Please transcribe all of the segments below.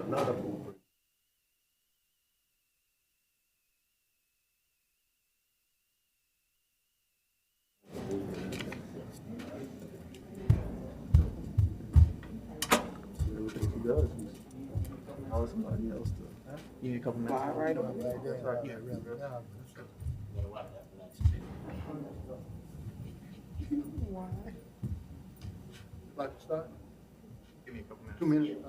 another movement. Everything he does, he's calling somebody else to. You need a couple minutes. Right. Like to start? Give me a couple minutes. 2 minutes.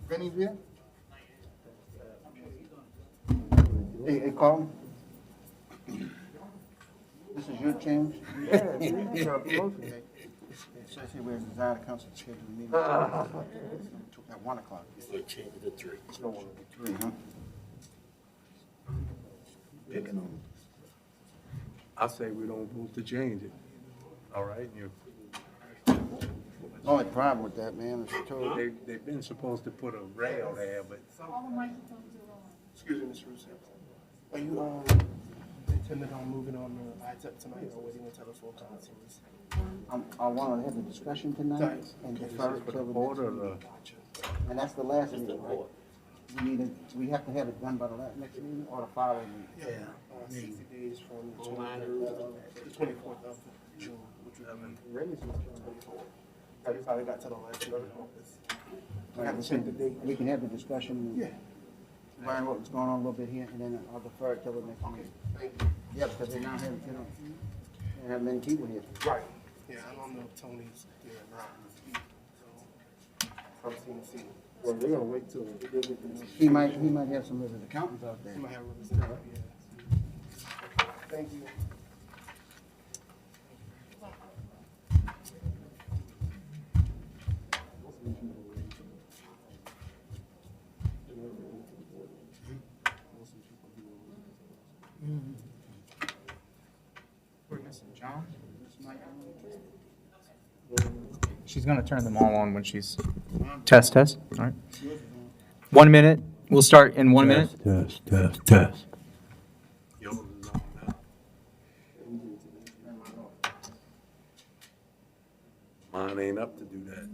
Benny's here? Hey, Carl. This is your change? Yeah, you got a promotion. It says here where's the design council scheduled meeting. At 1 o'clock. So change it to 3. It's no one at 3, huh? Picking on. I say we don't vote to change it. All right, you. Only problem with that, man, is they've been supposed to put a rail there, but. Excuse me, Mr. Russo. Are you intended on moving on the ITEP tonight or waiting until the full council is? I want to have a discussion tonight and defer it For till the the board next or meeting. the. And that's the last meeting, right? We have to have it done by the next meeting or the following meeting? Yeah. 60 days from the 23rd to the 24th of June, which would be 24th. I probably got to the last two. I have to check the date. We can have the discussion Yeah. and learn what's going on a little bit here, and then I'll defer it till the next meeting. Thank you. Yeah, because they don't have many people here. Right. Yeah, I don't know if Tony's here or not. So, I'm seeing. Well, they're gonna wait till. He might have some of his accountants out there. You might have a representative, yeah. Thank you. We're missing John. She's gonna turn them all on when she's test. All right. 1 minute. We'll start in 1 minute. Test. Yours is on now. Mine ain't up to do that.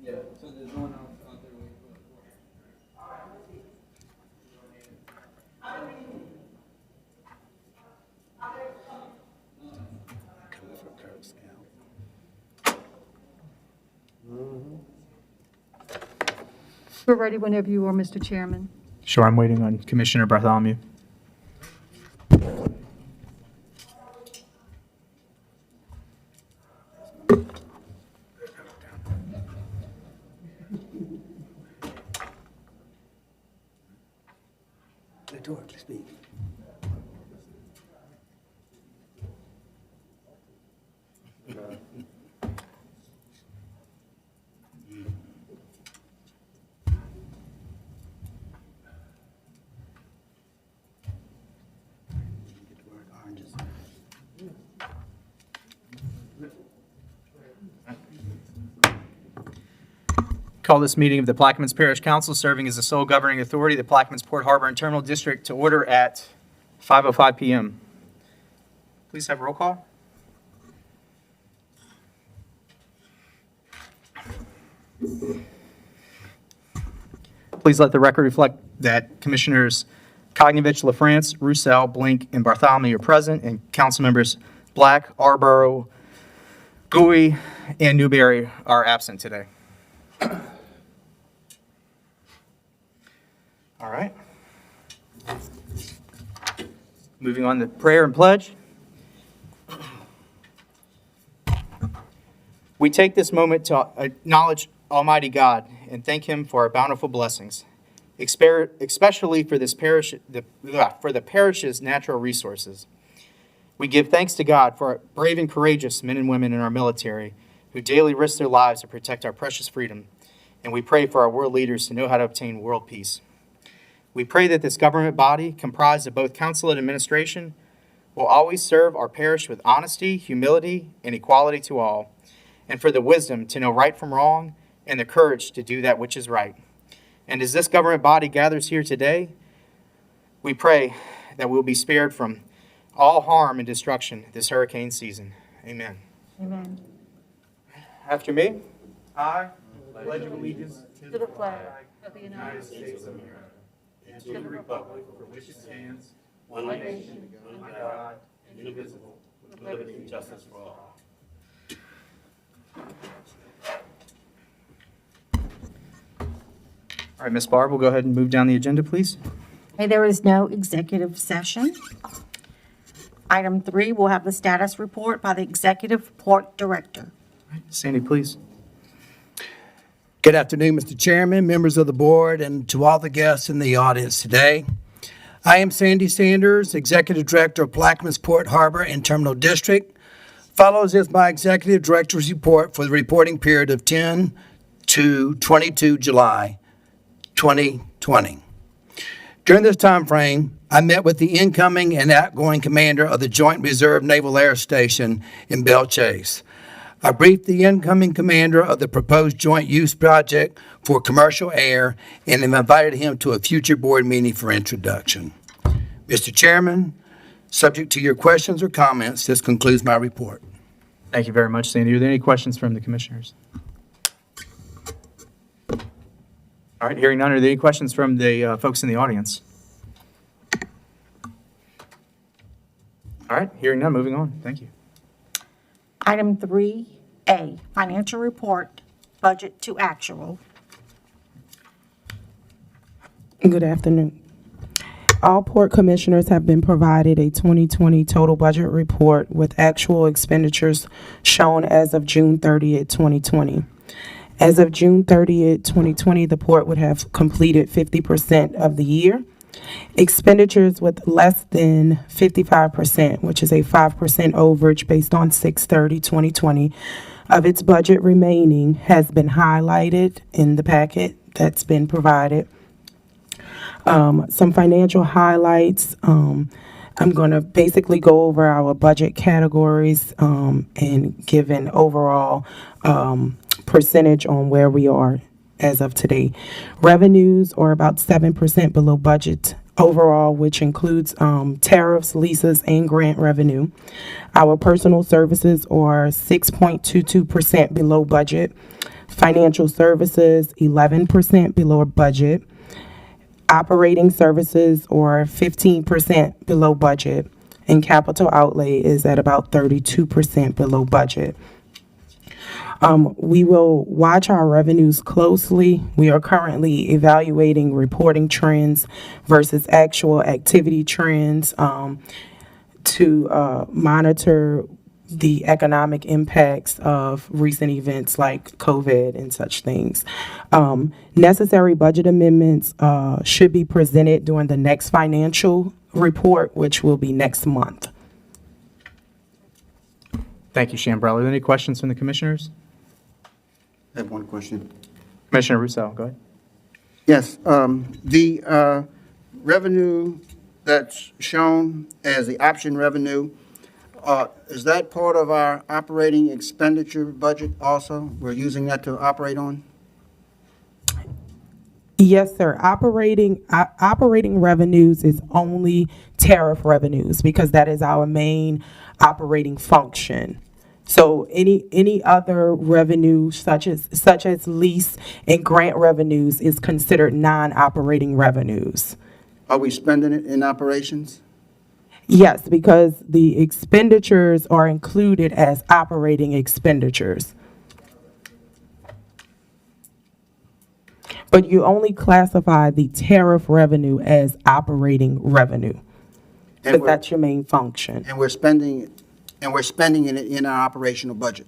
Yeah. So there's no one else out there waiting for Coming for Kurt Scout. We're ready whenever you are, Mr. Chairman. Sure, I'm waiting on Commissioner Bartholomew. Rhetorically speaking. Get the word oranges. Call this meeting of the Plaquemines Parish Council, serving as the sole governing authority of the Plaquemines Port Harbor and Terminal District, to order at 5:05 PM. Please have roll call. Please let the record reflect that Commissioners Kognovich, LaFrance, Roussel, Blink, and Bartholomew are present, and council members Black, Arborough, Gui, and Newberry are absent today. All right. Moving on to prayer and pledge. We take this moment to acknowledge Almighty God and thank Him for our bountiful blessings, especially for this parish, for the parish's natural resources. We give thanks to God for our brave and courageous men and women in our military who daily risk their lives to protect our precious freedom, and we pray for our world leaders to know how to obtain world peace. We pray that this government body, comprised of both council and administration, will always serve our parish with honesty, humility, and equality to all, and for the wisdom to know right from wrong and the courage to do that which is right. And as this government body gathers here today, we pray that we'll be spared from all harm and destruction this hurricane season. Amen. Amen. After me, I pledge allegiance To the flag of the United States of America and to the republic for which it stands, one nation, under God, indivisible, with liberty and justice for all. All right, Ms. Barb, we'll go ahead and move down the agenda, please. Okay, there is no executive session. Item 3, we'll have the status report by the Executive Port Director. Sandy, please. Good afternoon, Mr. Chairman, members of the board, and to all the guests in the audience today. I am Sandy Sanders, Executive Director of Plaquemines Port Harbor and Terminal District. Follows is my Executive Director's report for the reporting period of 10 to 22 July 2020. During this time frame, I met with the incoming and outgoing commander of the Joint Reserve Naval Air Station in Belle Chase. I briefed the incoming commander of the proposed joint use project for commercial air and have invited him to a future board meeting for introduction. Mr. Chairman, subject to your questions or comments, this concludes my report. Thank you very much, Sandy. Are there any questions from the commissioners? All right, hearing none, are there any questions from the folks in the audience? All right, hearing none, moving on. Thank you. Item 3A, financial report, budget to actual. Good afternoon. All port commissioners have been provided a 2020 total budget report with actual expenditures shown as of June 30th, 2020. As of June 30th, 2020, the port would have completed 50% of the year. Expenditures with less than 55%, which is a 5% overage based on 6/30/2020, of its budget remaining has been highlighted in the packet that's been provided. Some financial highlights. I'm going to basically go over our budget categories and give an overall percentage on where we are as of today. Revenues are about 7% below budget overall, which includes tariffs, leases, and grant revenue. Our personal services are 6.22% below budget. Financial services, 11% below budget. Operating services are 15% below budget. And capital outlay is at about 32% below budget. We will watch our revenues closely. We are currently evaluating reporting trends versus actual activity trends to monitor the economic impacts of recent events like COVID and such things. Necessary budget amendments should be presented during the next financial report, which will be next month. Thank you, Shambrell. Are there any questions from the commissioners? I have one question. Commissioner Russo, go ahead. Yes, the revenue that's shown as the option revenue, is that part of our operating expenditure budget also? We're using that to operate on? Yes, sir. Operating revenues is only tariff revenues because that is our main operating function. So any other revenue such as lease and grant revenues is considered non-operating revenues. Are we spending it in operations? Yes, because the expenditures are included as operating expenditures. But you only classify the tariff revenue as operating revenue. Because that's your main function. And we're spending it in our operational budget.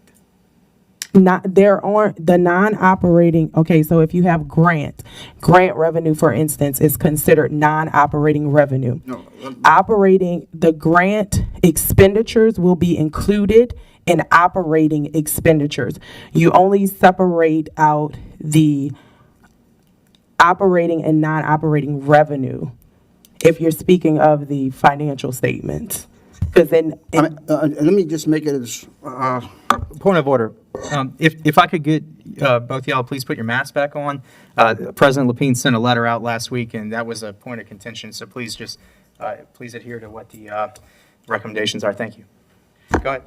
There aren't the non-operating, okay, so if you have grant revenue, for instance, is considered non-operating revenue. No. The grant expenditures will be included in operating expenditures. You only separate out the operating and non-operating revenue if you're speaking of the financial statements. Because then, Let me just make it as, Point of order. If I could get both y'all, please put your masks back on. President Lapine sent a letter out last week, and that was a point of contention, so please just, please adhere to what the recommendations are. Thank you. Go ahead.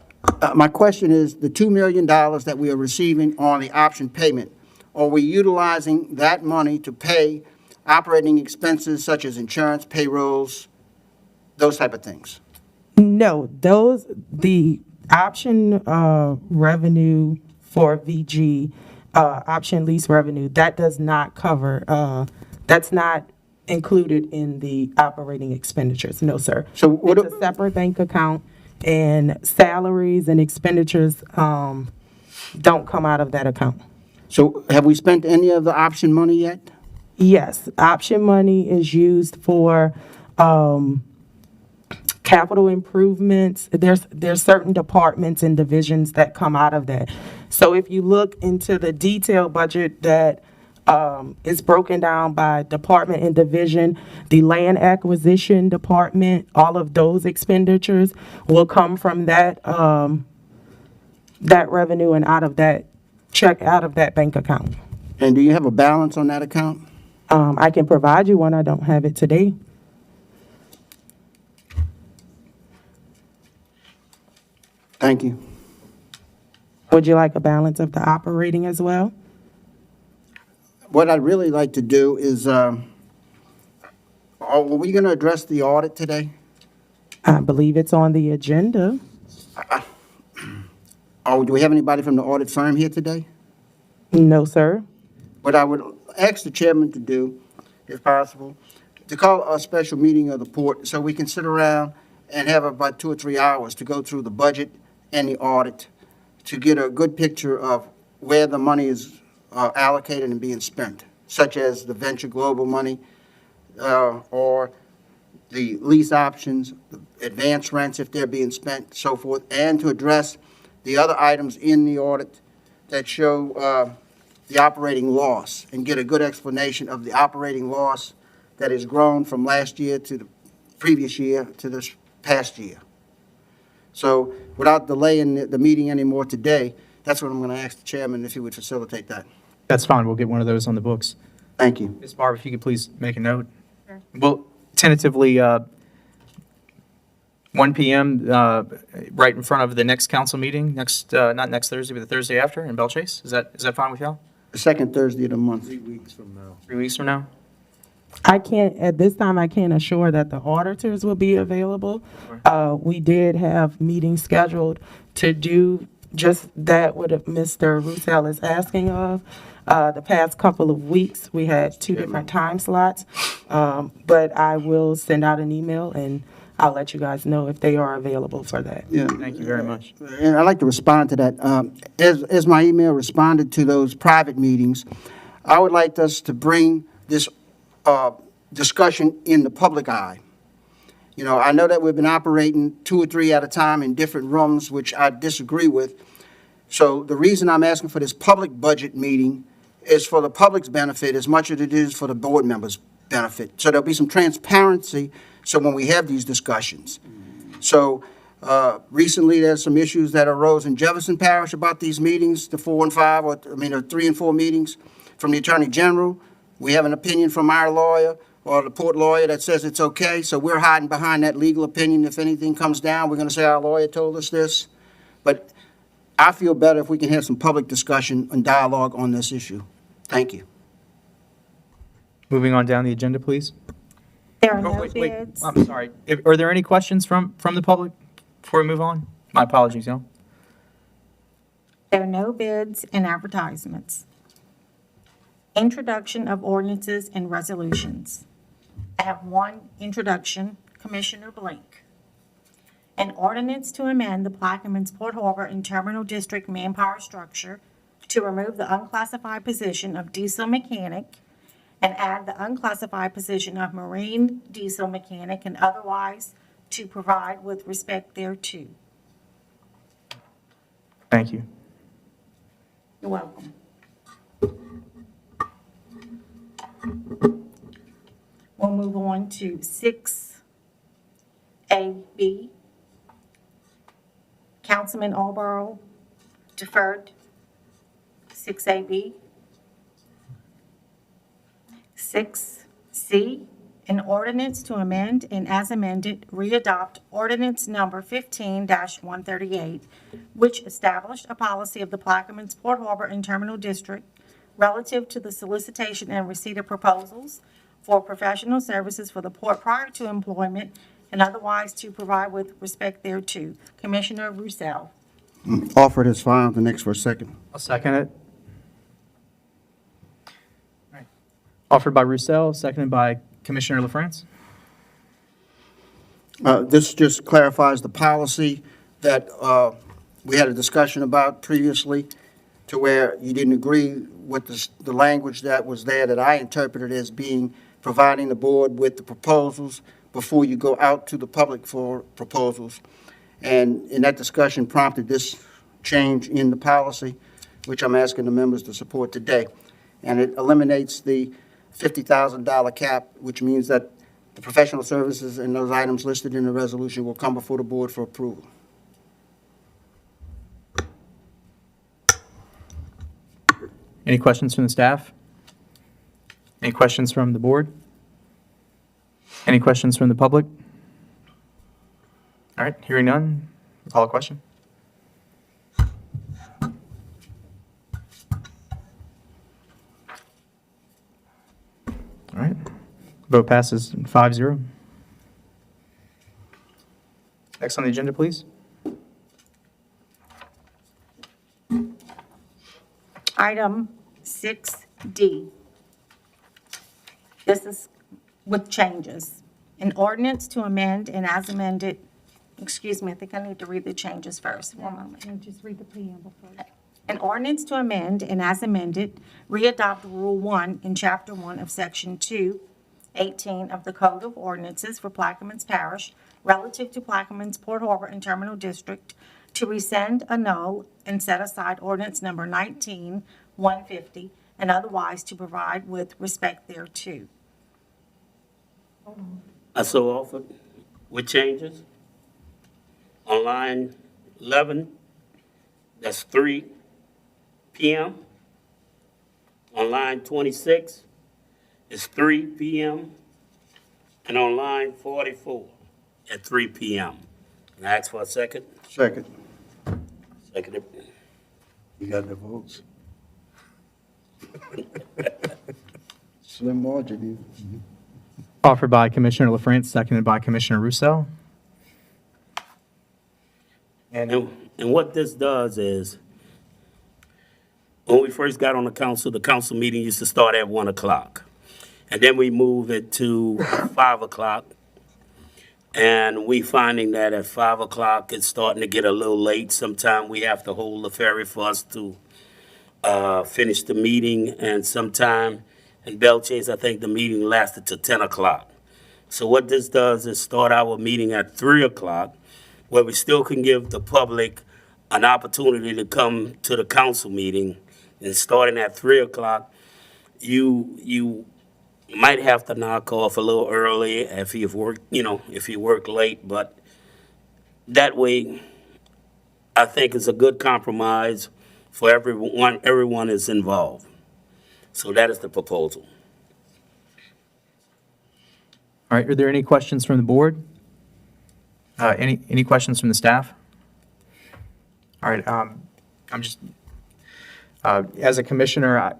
my question is, the $2 million that we are receiving on the option payment, are we utilizing that money to pay operating expenses such as insurance, payrolls, those type of things? no, the option revenue for VG, option lease revenue, that does not cover, that's not included in the operating expenditures, no, sir. So what, It's a separate bank account, and salaries and expenditures don't come out of that account. so have we spent any of the option money yet? Yes, option money is used for capital improvements. There's certain departments and divisions that come out of that. So if you look into the detailed budget that is broken down by department and division, the land acquisition department, all of those expenditures will come from that that revenue and out of that check, out of that bank account. And do you have a balance on that account? I can provide you one. I don't have it today. Thank you. Would you like a balance of the operating as well? What I'd really like to do is, are we going to address the audit today? I believe it's on the agenda. Or do we have anybody from the audit firm here today? No, sir. What I would ask the chairman to do, if possible, to call a special meeting of the port so we can sit around and have about 2 or 3 hours to go through the budget and the audit to get a good picture of where the money is allocated and being spent, such as the Venture Global money or the lease options, the advance rents if they're being spent, so forth, and to address the other items in the audit that show the operating loss and get a good explanation of the operating loss that has grown from last year to the previous year to this past year. So without delaying the meeting anymore today, that's what I'm going to ask the chairman if he would facilitate that. That's fine. We'll get one of those on the books. Thank you. Ms. Barber, if you could please make a note. Well, tentatively, 1 p.m., right in front of the next council meeting, not next Thursday, but the Thursday after in Belle Chase. Is that fine with y'all? The second Thursday of the month. 3 weeks from now? I can't, at this time, I can't assure that the auditors will be available. We did have meetings scheduled to do just that what Mr. Roussel is asking of. The past couple of weeks, we had 2 different time slots, but I will send out an email and I'll let you guys know if they are available for that. Yeah. Thank you very much. And I'd like to respond to that. As my email responded to those private meetings, I would like us to bring this discussion in the public eye. You know, I know that we've been operating 2 or 3 at a time in different rooms, which I disagree with. So the reason I'm asking for this public budget meeting is for the public's benefit as much as it is for the board members' benefit. So there'll be some transparency so when we have these discussions. So recently there's some issues that arose in Jefferson Parish about these meetings, the 4 and 5, or 3 and 4 meetings from the Attorney General. We have an opinion from our lawyer or the port lawyer that says it's okay, so we're hiding behind that legal opinion. If anything comes down, we're going to say our lawyer told us this. But I feel better if we can have some public discussion and dialogue on this issue. Thank you. Moving on down the agenda, please. There are Oh, no wait, bids. I'm sorry. Are there any questions from the public before we move on? My apologies, y'all. There are no bids and advertisements. Introduction of ordinances and resolutions. I have one introduction, Commissioner Blake. An ordinance to amend the Plaquemines Port Harbor and Terminal District manpower structure to remove the unclassified position of diesel mechanic and add the unclassified position of marine diesel mechanic and otherwise to provide with respect thereto. Thank you. You're welcome. We'll move on to 6AB, Councilman Alborough deferred. 6AB. 6C, an ordinance to amend and as amended, readopt ordinance number 15-138, which established a policy of the Plaquemines Port Harbor and Terminal District relative to the solicitation and receipt of proposals for professional services for the port prior to employment and otherwise to provide with respect thereto. Commissioner Roussel. Offered as filed. The next for a second. I'll second it. All right. Offered by Roussel, seconded by Commissioner LaFrance. This just clarifies the policy that we had a discussion about previously, to where you didn't agree with the language that was there that I interpreted as being providing the board with the proposals before you go out to the public for proposals. And in that discussion prompted this change in the policy, which I'm asking the members to support today. And it eliminates the $50,000 cap, which means that the professional services and those items listed in the resolution will come before the board for approval. Any questions from the staff? Any questions from the board? Any questions from the public? All right, hearing none, call a question. All right, vote passes 5-0. Next on the agenda, please. Item 6D. This is with changes. An ordinance to amend and as amended, excuse me, I think I need to read the changes first. One moment. No, just read the preamble first. An ordinance to amend and as amended, readopt Rule 1 in Chapter 1 of Section 218 of the Code of Ordinances for Plaquemines Parish relative to Plaquemines Port Harbor and Terminal District to rescind, annul, and set aside ordinance number 19-150 and otherwise to provide with respect thereto. I so offered with changes. On line 11, that's 3 p.m. On line 26, it's 3 p.m. And on line 44, at 3 p.m. Can I ask for a second? Second. Second. You got the votes. Slim margin. Offered by Commissioner LaFrance, seconded by Commissioner Roussel. And what this does is, when we first got on the council meeting used to start at 1 o'clock. And then we move it to 5 o'clock. And we finding that at 5 o'clock, it's starting to get a little late. Sometime we have to hold the ferry for us to finish the meeting. And sometime in Belchase, I think the meeting lasted to 10 o'clock. So what this does is start our meeting at 3 o'clock, where we still can give the public an opportunity to come to the council meeting. And starting at 3 o'clock, you might have to knock off a little early if you work late, but that way, I think it's a good compromise for everyone. Everyone is involved. So that is the proposal. All right, are there any questions from the board? Any questions from the staff? All right, I'm just, as a commissioner,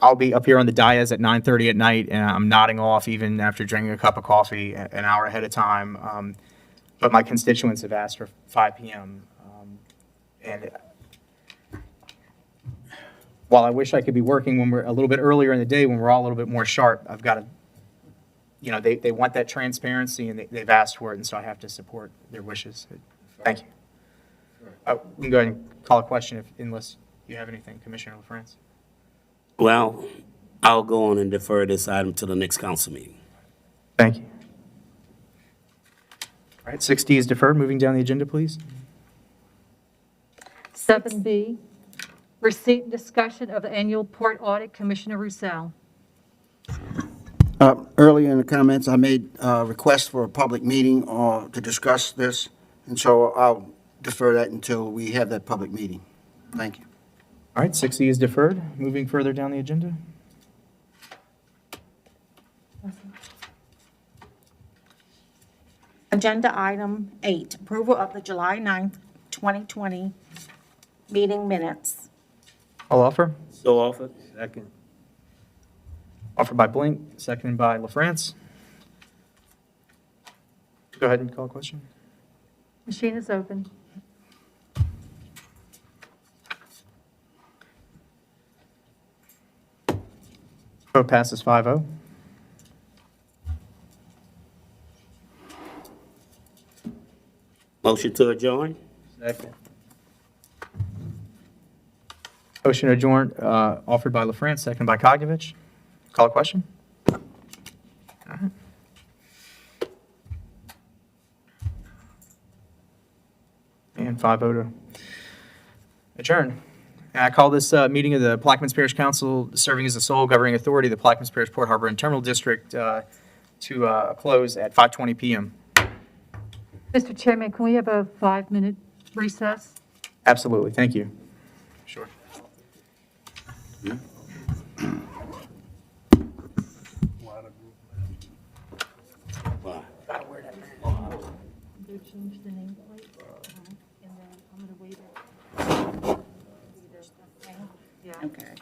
I'll be up here on the dais at 9:30 at night, and I'm nodding off even after drinking a cup of coffee an hour ahead of time. But my constituents have asked for 5 p.m. And while I wish I could be working when we're a little bit earlier in the day, when we're all a little bit more sharp, I've got to, they want that transparency, and they've asked for it, and so I have to support their wishes. Thank you. We can go ahead and call a question unless you have anything, Commissioner LaFrance. Well, I'll go on and defer this item to the next council meeting. Thank you. All right, 6D is deferred. Moving down the agenda, please. 7B, receipt and discussion of the annual port audit. Commissioner Roussel. Earlier in the comments, I made a request for a public meeting to discuss this, And so I'll defer that until we have that public meeting. Thank you. All right, 6E is deferred. Moving further down the agenda. Agenda item 8, approval of the July 9th, 2020 meeting minutes. I'll offer. So offered. Second. Offered by Blink, seconded by LaFrance. Go ahead and call a question. Machine is open. Vote passes 5-0. Motion to adjourn? Second. Motion adjourned, offered by LaFrance, seconded by Kogovich. Call a question? All right. And 5-0 to adjourn. And I call this meeting of the Plaquemines Parish Council, serving as the sole governing authority of the Plaquemines Parish Port Harbor and Terminal District, to a close at 5:20 PM. Mr. Chairman, can we have a 5-minute recess? Absolutely, thank you. Sure. Why? They changed the nameplate, and then I'm going to wait it. Yeah. Okay.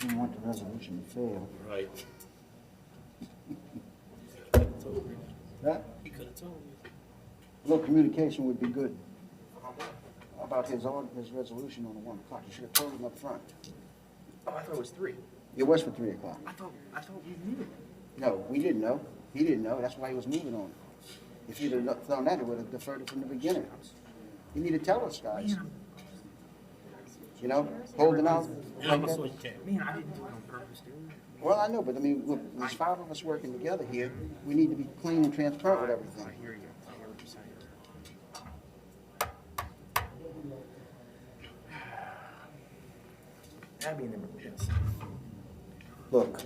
You don't want the resolution to fail. Right. That, He could have told me. a little communication would be good. About his resolution on the 1 o'clock. You should have told him up front. Oh, I thought it was 3. It was for 3 o'clock. I thought we knew. No, we didn't know. He didn't know. That's why he was moving on it. If he'd have done that, it would have deferred it from the beginning. You need to tell us, guys. You know, holding out like that. Man, I didn't do it on purpose, dude. Well, I know, but I mean, look, there's 5 of us working together here. We need to be clean and transparent with everything. I hear you. I hear what you're saying. Abby never pissed. Look,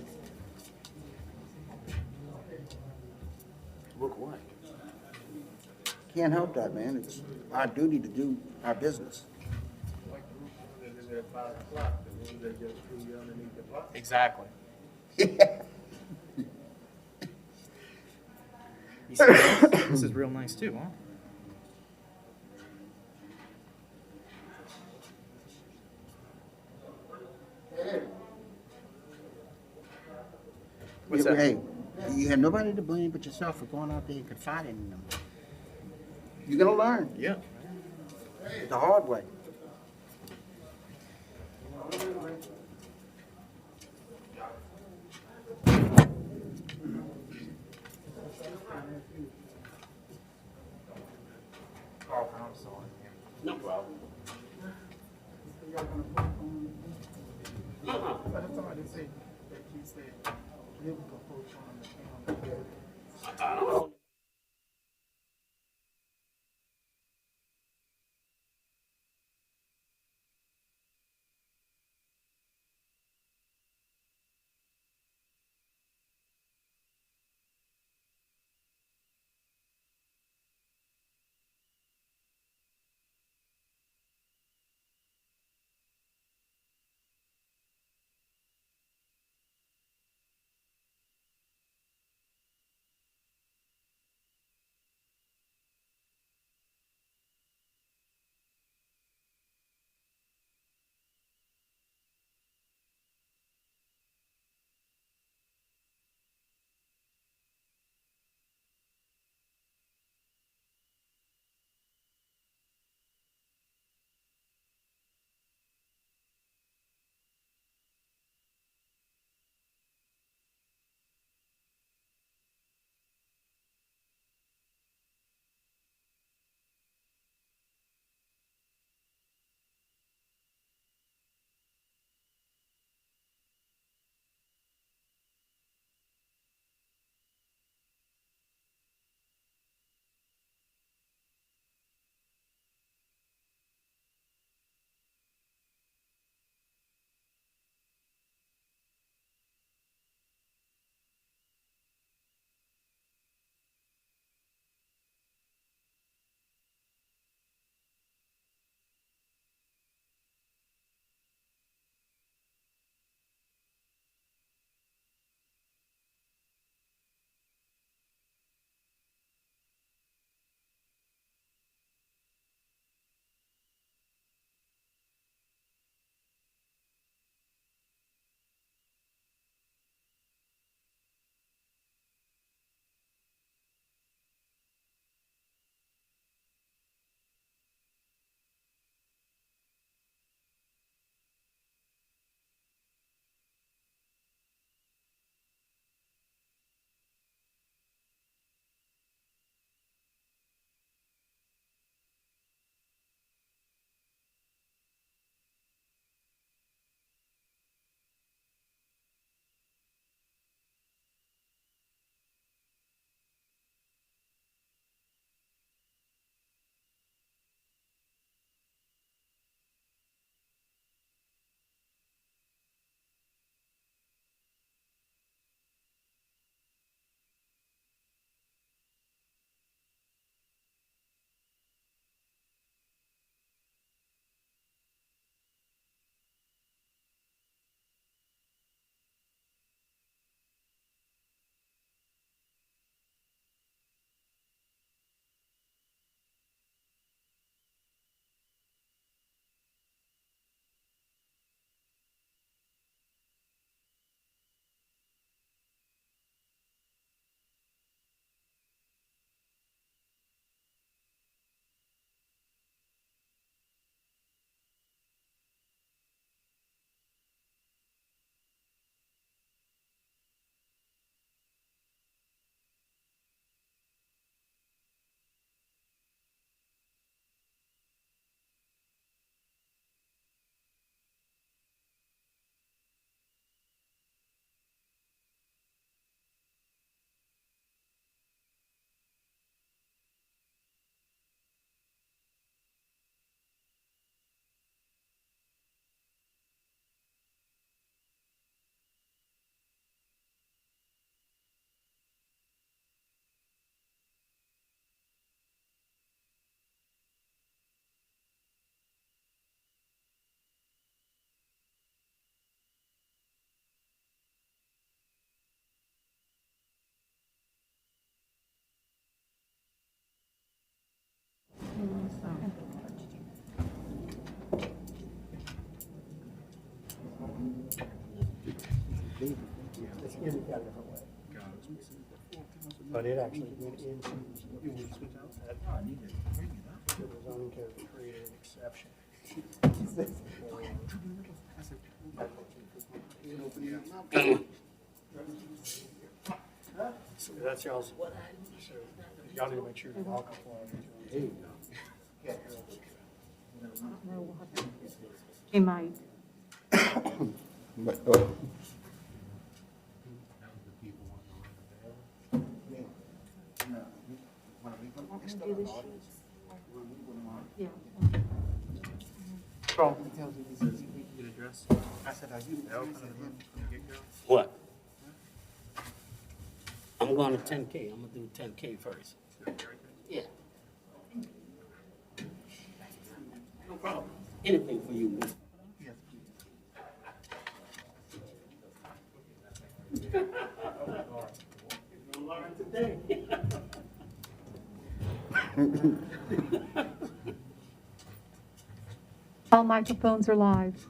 Look what? can't help that, man. It's our duty to do our business. Exactly. This is real nice too, huh? What's that? Hey, you had nobody to blame but yourself for going out there and confiding in them. You're gonna learn Yeah. the hard way. No problem. I don't know. got a different way. But it actually went into, you need to switch out that. The zoning code created an exception. So that's y'all's, so y'all need to make sure you're all compliant. He might. Yeah. Charles, he tells you, he says, we can get addressed. I said, are you open to him from the get-go? What? I'm going to 10K. I'm gonna do 10K first. Yeah. No problem. Anything for you, man. Yes, You'll learn today. All microphones are live.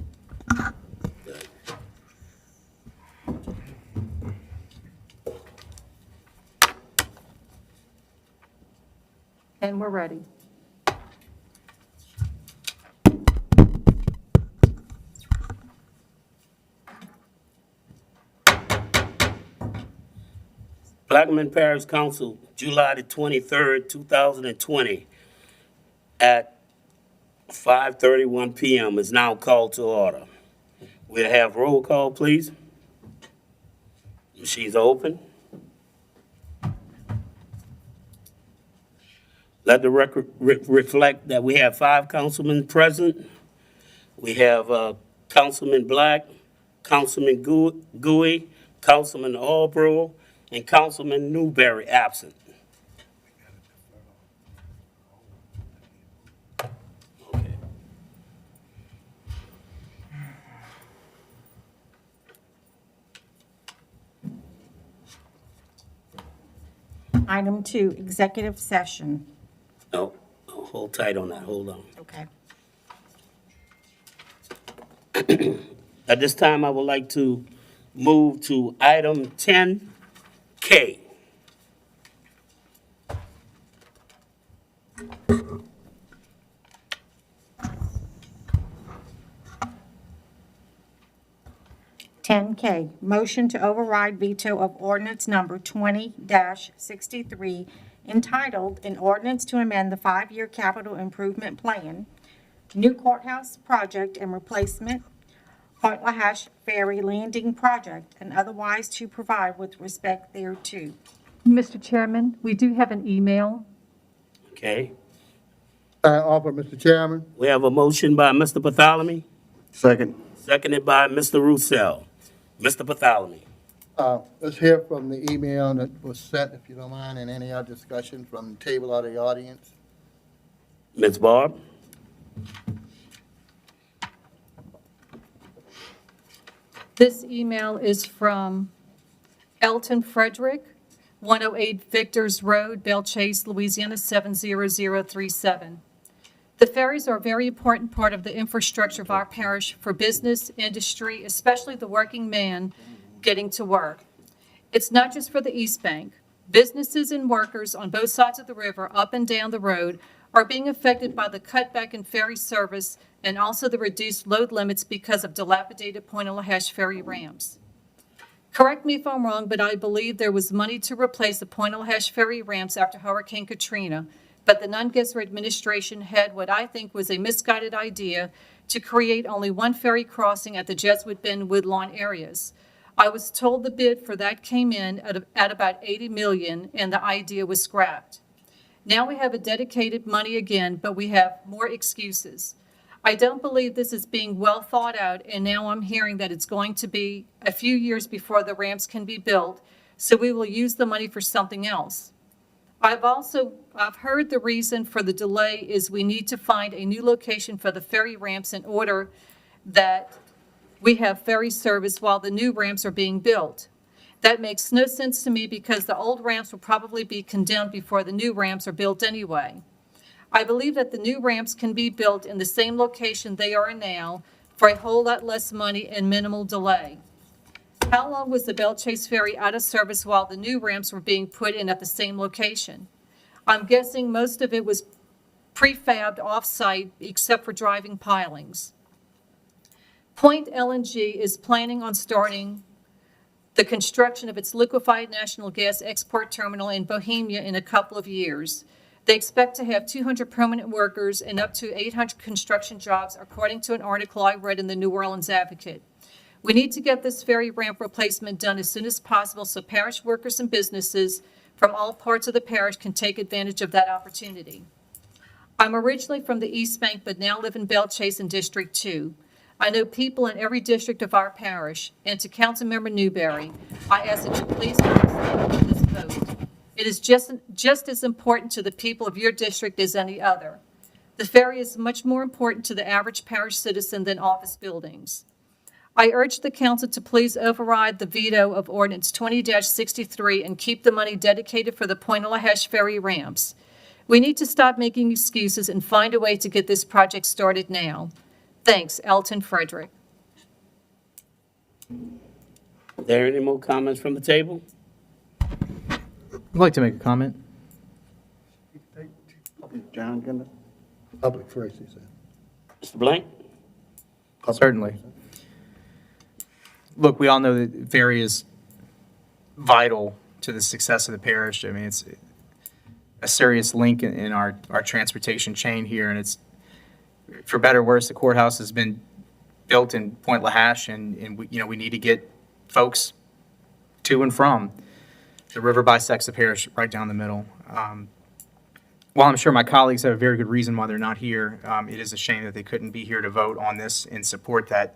And we're ready. Plaquemine Parish Council, July the 23rd, 2020, at 5:31 PM is now called to order. We'll have roll call, please. She's open. Let the record reflect that we have 5 councilmen present. We have Councilman Black, Councilman Gui, Councilman Albro, and Councilman Newberry absent. Okay. Item 2, executive session. No, hold tight on that, hold on. Okay. At this time, I would like to move to item 10K. K, motion to override veto of ordinance number 20-63 entitled, "An Ordinance to Amend the 5-Year Capital Improvement Plan, New Courthouse Project and Replacement, Point Lahash Ferry Landing Project, and otherwise to provide with respect thereto." Mr. Chairman, we do have an email. Okay, I offer, Mr. Chairman. we have a motion by Mr. Bartholomew, Second. seconded by Mr. Roussel. Mr. Bartholomew. Let's hear from the email that was sent, if you don't mind, and any other discussion from the table or the audience. Ms. Barb? This email is from Elton Frederick, 108 Victors Road, Belle Chase, Louisiana, 70037. The ferries are a very important part of the infrastructure of our parish for business, industry, especially the working man getting to work. It's not just for the East Bank. Businesses and workers on both sides of the river, up and down the road, are being affected by the cutback in ferry service and also the reduced load limits because of dilapidated Point Lahash ferry ramps. Correct me if I'm wrong, but I believe there was money to replace the Point Lahash ferry ramps after Hurricane Katrina, but the Nungesser administration had what I think was a misguided idea to create only one ferry crossing at the Jesuit Bend Woodlawn areas. I was told the bid for that came in at about $80 million, and the idea was scrapped. Now we have a dedicated money again, but we have more excuses. I don't believe this is being well thought out, and now I'm hearing that it's going to be a few years before the ramps can be built, so we will use the money for something else. I've heard the reason for the delay is we need to find a new location for the ferry ramps in order that we have ferry service while the new ramps are being built. That makes no sense to me because the old ramps will probably be condemned before the new ramps are built anyway. I believe that the new ramps can be built in the same location they are now for a whole lot less money and minimal delay. How long was the Belle Chase Ferry out of service while the new ramps were being put in at the same location? I'm guessing most of it was prefabbed off-site except for driving pilings. Point LNG is planning on starting the construction of its liquefied natural gas export terminal in Bohemia in a couple of years. They expect to have 200 permanent workers and up to 800 construction jobs, according to an article I read in the New Orleans Advocate. We need to get this ferry ramp replacement done as soon as possible so parish workers and businesses from all parts of the parish can take advantage of that opportunity. I'm originally from the East Bank, but now live in Belle Chase in District 2. I know people in every district of our parish, and to Councilmember Newberry, I ask that you please understand this vote. It is just as important to the people of your district as any other. The ferry is much more important to the average parish citizen than office buildings. I urge the council to please override the veto of Ordinance 20-63 and keep the money dedicated for the Pointe-a-la-Hache ferry ramps. We need to stop making excuses and find a way to get this project started now. Thanks, Elton Frederick. Are there any more comments from the table? I'd like to make a comment. John Gender? Public first, he said. Mr. Blank? Certainly. Look, we all know that ferry is vital to the success of the parish. I mean, it's a serious link in our transportation chain here, and it's, for better or worse, the courthouse has been built in Pointe-a-la-Hache, and we need to get folks to and from. The river bisects the parish right down the middle. While I'm sure my colleagues have a very good reason why they're not here, it is a shame that they couldn't be here to vote on this and support that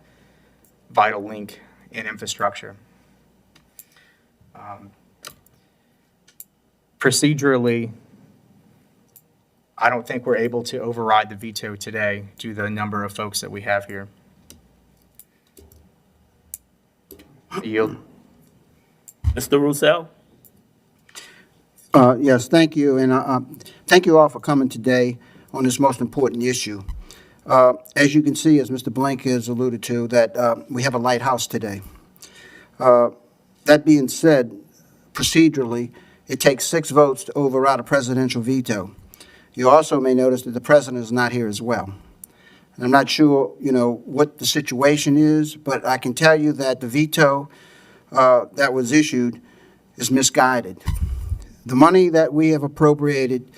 vital link in infrastructure. Procedurally, I don't think we're able to override the veto today due to the number of folks that we have here. I yield. Mr. Roussel? Yes, thank you, and thank you all for coming today on this most important issue. As you can see, as Mr. Blank has alluded to, that we have a lighthouse today. That being said, procedurally, it takes 6 votes to override a presidential veto. You also may notice that the president is not here as well. And I'm not sure, what the situation is, but I can tell you that the veto that was issued is misguided. The money that we have appropriated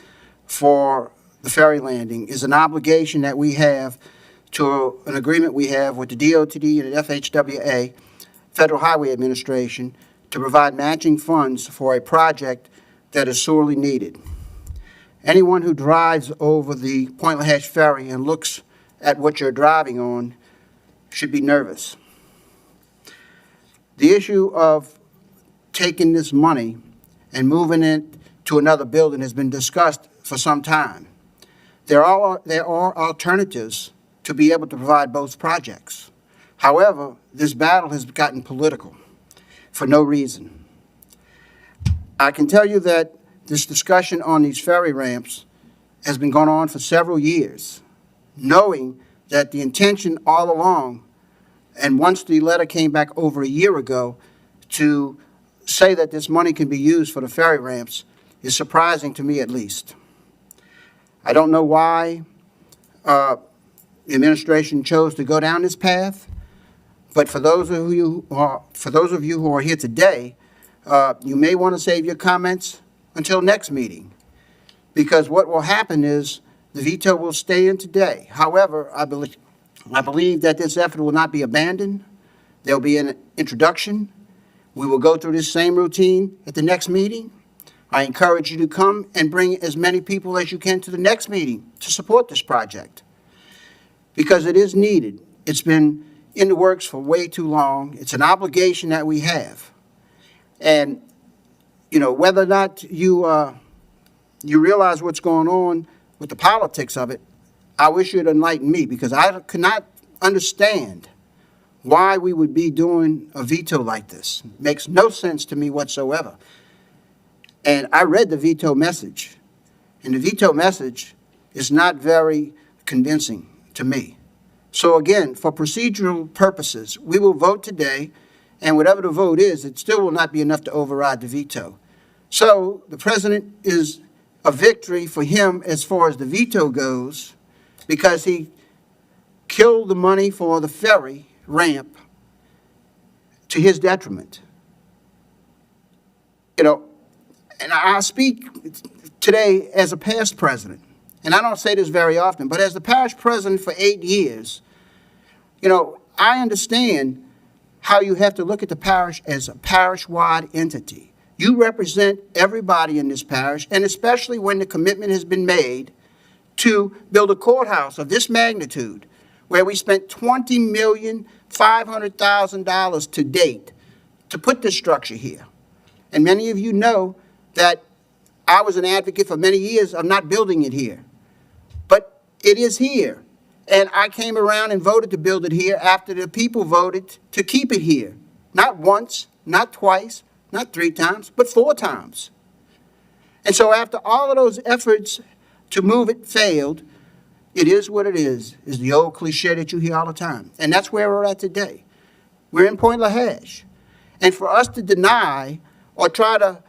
for the ferry landing is an obligation that we have to an agreement we have with the DOTD and the FHWA, Federal Highway Administration, to provide matching funds for a project that is sorely needed. Anyone who drives over the Pointe-a-la-Hache ferry and looks at what you're driving on should be nervous. The issue of taking this money and moving it to another building has been discussed for some time. There are alternatives to be able to provide both projects. However, this battle has gotten political for no reason. I can tell you that this discussion on these ferry ramps has been going on for several years, knowing that the intention all along, and once the letter came back over a year ago to say that this money can be used for the ferry ramps, is surprising to me at least. I don't know why the administration chose to go down this path, but for those of you who are here today, you may want to save your comments until next meeting, because what will happen is the veto will stay in today. However, I believe that this effort will not be abandoned. There will be an introduction. We will go through this same routine at the next meeting. I encourage you to come and bring as many people as you can to the next meeting to support this project, because it is needed. It's been in the works for way too long. It's an obligation that we have. And, whether or not you realize what's going on with the politics of it, I wish you'd enlighten me, because I could not understand why we would be doing a veto like this. It makes no sense to me whatsoever. And I read the veto message, and the veto message is not very convincing to me. So again, for procedural purposes, we will vote today, And whatever the vote is, it still will not be enough to override the veto. So the president is a victory for him as far as the veto goes, because he killed the money for the ferry ramp to his detriment. You know, and I speak today as a past president, and I don't say this very often, but as the parish president for 8 years, you know, I understand how you have to look at the parish as a parish-wide entity. You represent everybody in this parish, and especially when the commitment has been made to build a courthouse of this magnitude, where we spent $20,500,000 to date to put this structure here. And many of you know that I was an advocate for many years of not building it here. But it is here. And I came around and voted to build it here after the people voted to keep it here. Not once, not twice, not 3 times, but 4 times. And so after all of those efforts to move it failed, it is what it is the old cliche that you hear all the time. And that's where we're at today. We're in Point LaHash. And for us to deny or try to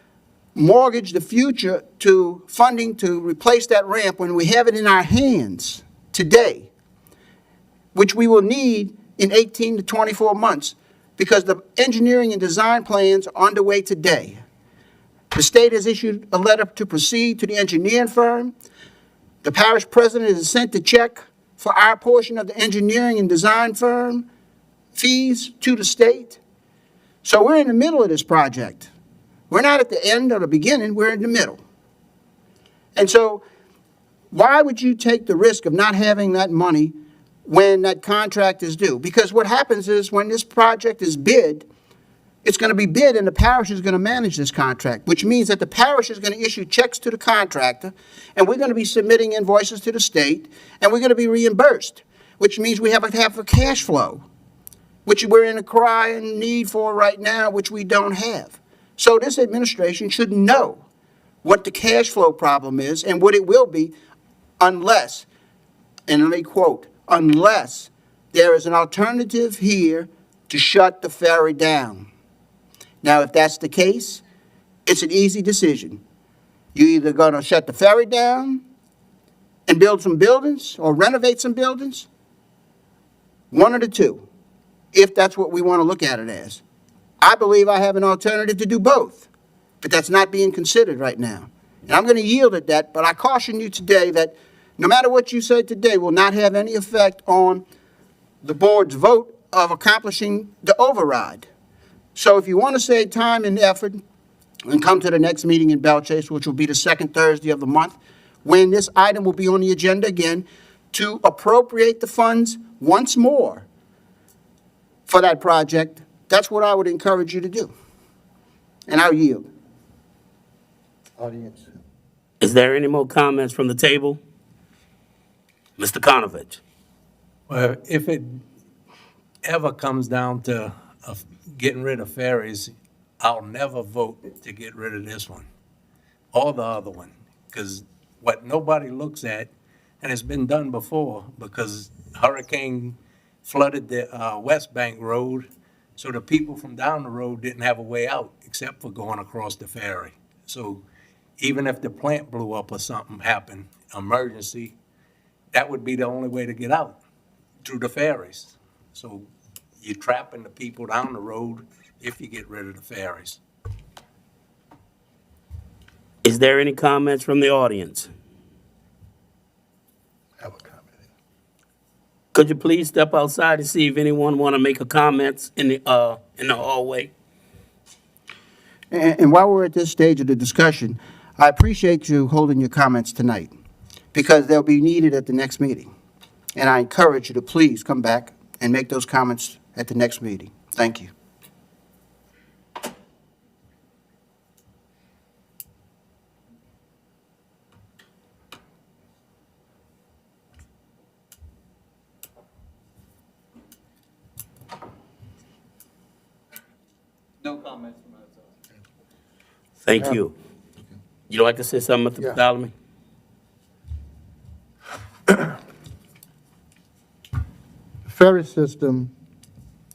mortgage the future to funding to replace that ramp when we have it in our hands today, which we will need in 18 to 24 months, because the engineering and design plans are underway today. The state has issued a letter to proceed to the engineering firm. The parish president has sent the check for our portion of the engineering and design firm fees to the state. So we're in the middle of this project. We're not at the end or the beginning, we're in the middle. And so why would you take the risk of not having that money when that contract is due? Because what happens is when this project is bid, it's going to be bid and the parish is going to manage this contract, which means that the parish is going to issue checks to the contractor, and we're going to be submitting invoices to the state, and we're going to be reimbursed, which means we have to have a cash flow, which we're in a crying need for right now, which we don't have. So this administration should know what the cash flow problem is and what it will be unless, and let me quote, unless there is an alternative here to shut the ferry down. Now, if that's the case, it's an easy decision. You're either going to shut the ferry down and build some buildings or renovate some buildings, one of the two, if that's what we want to look at it as. I believe I have an alternative to do both, but that's not being considered right now. And I'm going to yield at that, but I caution you today that no matter what you say today will not have any effect on the board's vote of accomplishing the override. So if you want to save time and effort and come to the next meeting in Belchase, which will be the second Thursday of the month, when this item will be on the agenda again, to appropriate the funds once more for that project, that's what I would encourage you to do. And I'll yield. Audience. Is there any more comments from the table? Mr. Konovich. Well, if it ever comes down to getting rid of ferries, I'll never vote to get rid of this one or the other one, because what nobody looks at, and it's been done before, because hurricane flooded the West Bank Road, so the people from down the road didn't have a way out except for going across the ferry. So even if the plant blew up or something happened, emergency, that would be the only way to get out, through the ferries. So you're trapping the people down the road if you get rid of the ferries. Is there any comments from the audience? I have a comment. Could you please step outside and see if anyone want to make a comment in the hallway? And while we're at this stage of the discussion, I appreciate you holding your comments tonight, because they'll be needed at the next meeting. And I encourage you to please come back and make those comments at the next meeting. Thank you. No comments from outside. Thank you. You'd like to say something, Mr. Yeah. Bellamy? Ferry system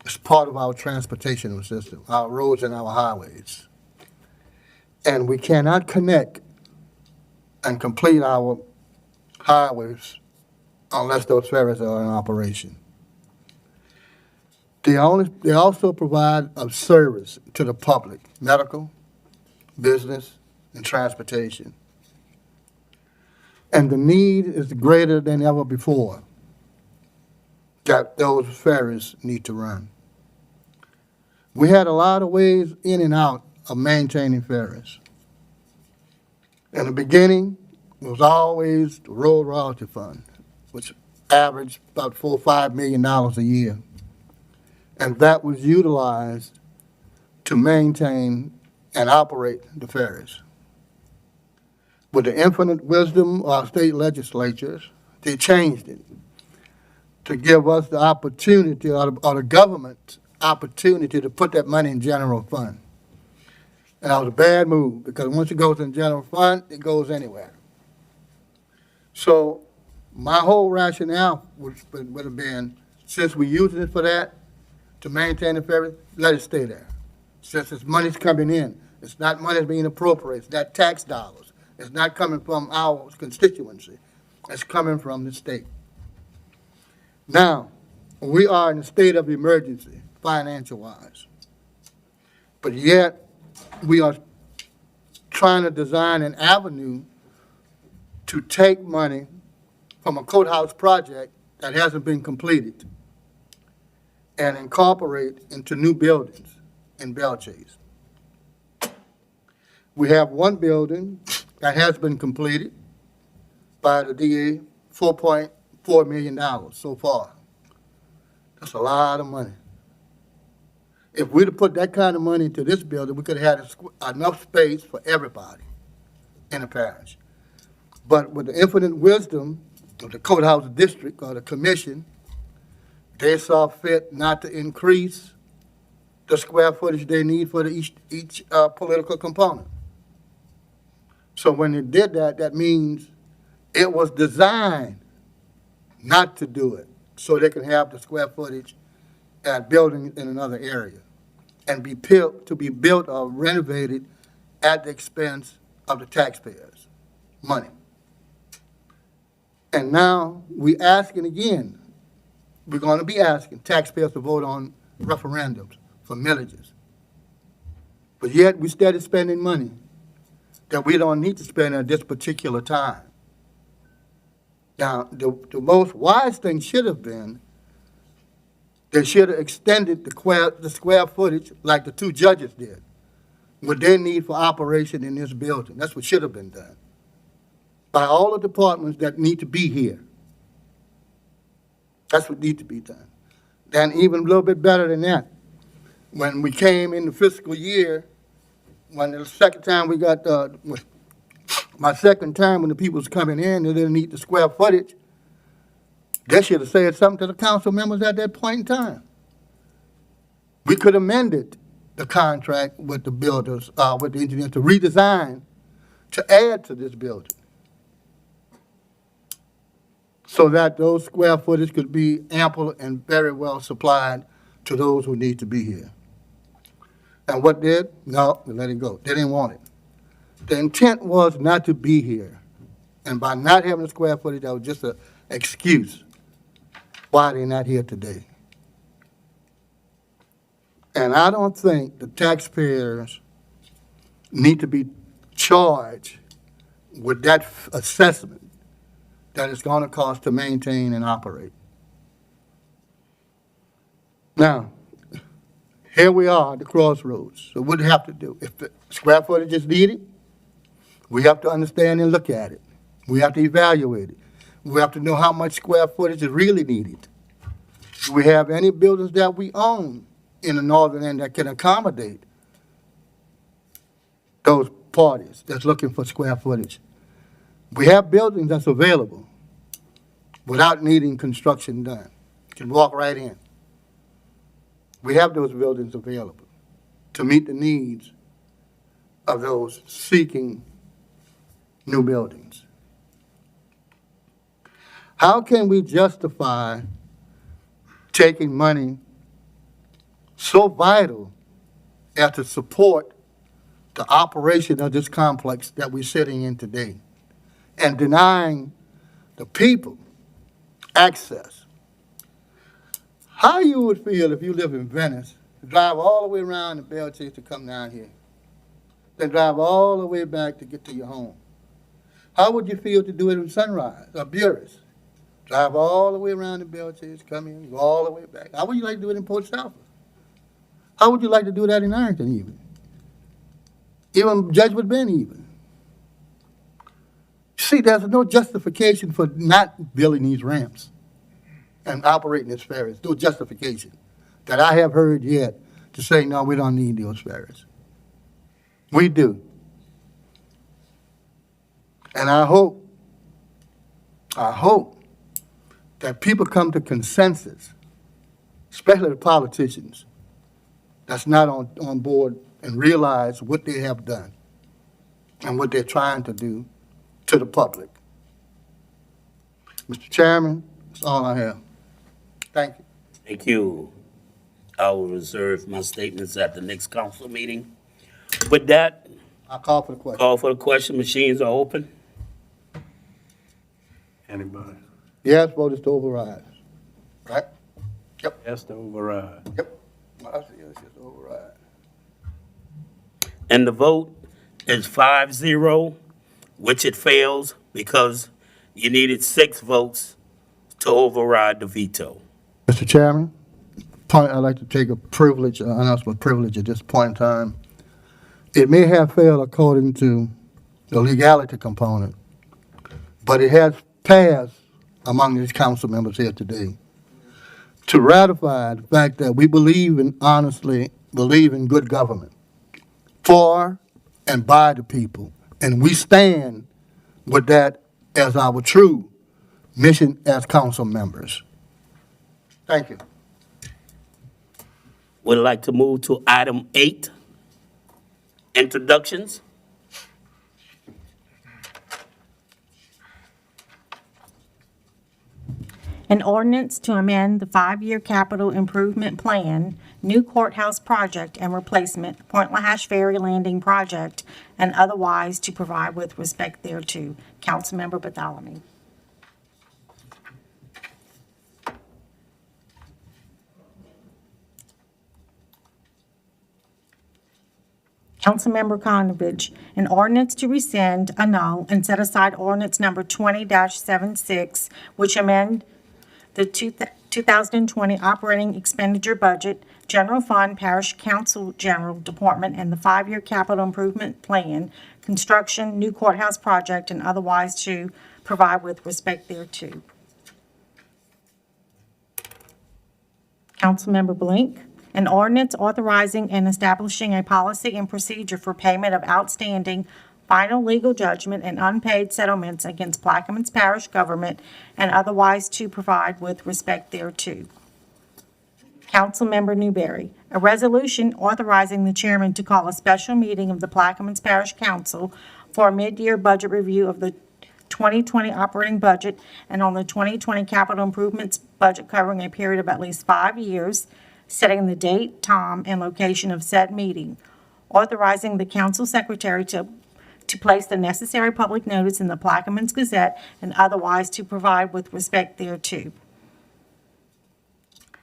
It's part of our transportation system, our roads and our highways. And we cannot connect and complete our highways unless those ferries are in operation. They also provide a service to the public, medical, business, and transportation. And the need is greater than ever before that those ferries need to run. We had a lot of ways in and out of maintaining ferries. In the beginning, it was always the road royalty fund, which averaged about $4 or $5 million a year. And that was utilized to maintain and operate the ferries. With the infinite wisdom of our state legislatures, they changed it to give us the opportunity, or the government opportunity, to put that money in general fund. And that was a bad move, because once it goes in general fund, it goes anywhere. So my whole rationale would have been, since we're using it for that, to maintain the ferry, let it stay there. Since it's money's coming in, it's not money being appropriated, it's not tax dollars. It's not coming from our constituency. It's coming from the state. Now, we are in a state of emergency, financial-wise. But yet, we are trying to design an avenue to take money from a courthouse project that hasn't been completed and incorporate into new buildings in Belchase. We have one building that has been completed by the DA, $4.4 million so far. That's a lot of money. If we'd have put that kind of money into this building, we could have had enough space for everybody in the parish. But with the infinite wisdom of the courthouse district or the commission, they saw fit not to increase the square footage they need for each political component. So when they did that, that means it was designed not to do it, so they can have the square footage at building in another area and be built or renovated at the expense of the taxpayers' money. And now we're asking again, we're going to be asking taxpayers to vote on referendums for millages. But yet we started spending money that we don't need to spend at this particular time. Now, the most wise thing should have been, they should have extended the square footage like the two judges did, what they need for operation in this building. That's what should have been done by all the departments that need to be here. That's what needs to be done. And even a little bit better than that, when we came in the fiscal year, when the second time we got, my second time when the people was coming in, they didn't need the square footage, they should have said something to the council members at that point in time. We could have amended the contract with the builders, with the engineers, to redesign, to add to this building, so that those square footage could be ample and very well supplied to those who need to be here. And what did? No, we let it go. They didn't want it. The intent was not to be here. And by not having the square footage, that was just an excuse why they're not here today. And I don't think the taxpayers need to be charged with that assessment that it's going to cost to maintain and operate. Now, here we are at the crossroads. So what do we have to do? If the square footage is needed, we have to understand and look at it. We have to evaluate it. We have to know how much square footage is really needed. Do we have any buildings that we own in the northern end that can accommodate those parties that's looking for square footage? We have buildings that's available without needing construction done. You can walk right in. We have those buildings available to meet the needs of those seeking new buildings. How can we justify taking money so vital as to support the operation of this complex that we're sitting in today and denying the people access. How you would feel if you live in Venice, drive all the way around to Belle Chase to come down here, then drive all the way back to get to your home? How would you feel to do it in Sunrise or Buras? Drive all the way around to Belle Chase, come in, go all the way back. How would you like to do it in Port Southern? How would you like to do that in Ironton even? Even Judgment Bend even? See, there's no justification for not building these ramps and operating these ferries. No justification that I have heard yet to say, no, we don't need those ferries. We do. And I hope that people come to consensus, especially the politicians, that's not on board and realize what they have done and what they're trying to do to the public. Mr. Chairman, that's all I have. Thank you. Thank you. I will reserve my statements at the next council meeting. With that, I'll call for the question. call for the question. Machines are open. Anybody? Yes, vote is to override. Right? Yes to override. Yep. I see it's just override. And the vote is 5-0, which it fails because you needed 6 votes to override the veto. Mr. Chairman, I'd like to take a privilege, announcement privilege at this point in time. It may have failed according to the legality component, but it has passed among these council members here today to ratify the fact that we honestly believe in good government for and by the people. And we stand with that as our true mission as council members. Thank you. Would like to move to item 8, introductions. An ordinance to amend the 5-year capital improvement plan, new courthouse project and replacement, Point Lahash Ferry Landing project, and otherwise to provide with respect thereto. Councilmember Bartholomew. Councilmember Konovich, an ordinance to rescind, annul, and set aside ordinance number 20-76, which amend the 2020 operating expenditure budget, general fund, parish council general department, and the 5-year capital improvement plan, construction, new courthouse project, and otherwise to provide with respect thereto. Councilmember Blink, an ordinance authorizing and establishing a policy and procedure for payment of outstanding final legal judgment and unpaid settlements against Plaquemines Parish government and otherwise to provide with respect thereto. Councilmember Newberry, a resolution authorizing the chairman to call a special meeting of the Plaquemines Parish Council for a mid-year budget review of the 2020 operating budget and on the 2020 capital improvements budget covering a period of at least 5 years, setting the date, time, and location of said meeting, authorizing the council secretary to place the necessary public notice in the Plaquemines Gazette and otherwise to provide with respect thereto.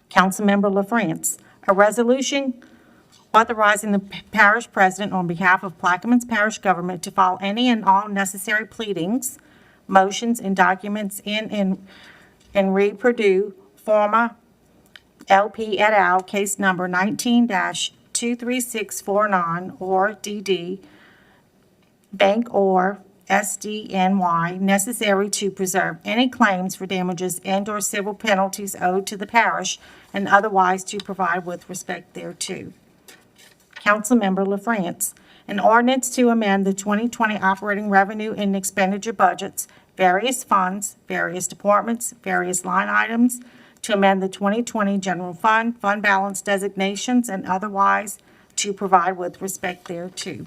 Councilmember LaFrance, a resolution authorizing the parish president on behalf of Plaquemines Parish government to file any and all necessary pleadings, motions, and documents in re Purdue, forma LP et al., case number 19-23649, or DD, Bank or SDNY, necessary to preserve any claims for damages and/or civil penalties owed to the parish and otherwise to provide with respect thereto. Councilmember LaFrance, an ordinance to amend the 2020 operating revenue and expenditure budgets, various funds, various departments, various line items, to amend the 2020 general fund, fund balance designations, and otherwise to provide with respect thereto.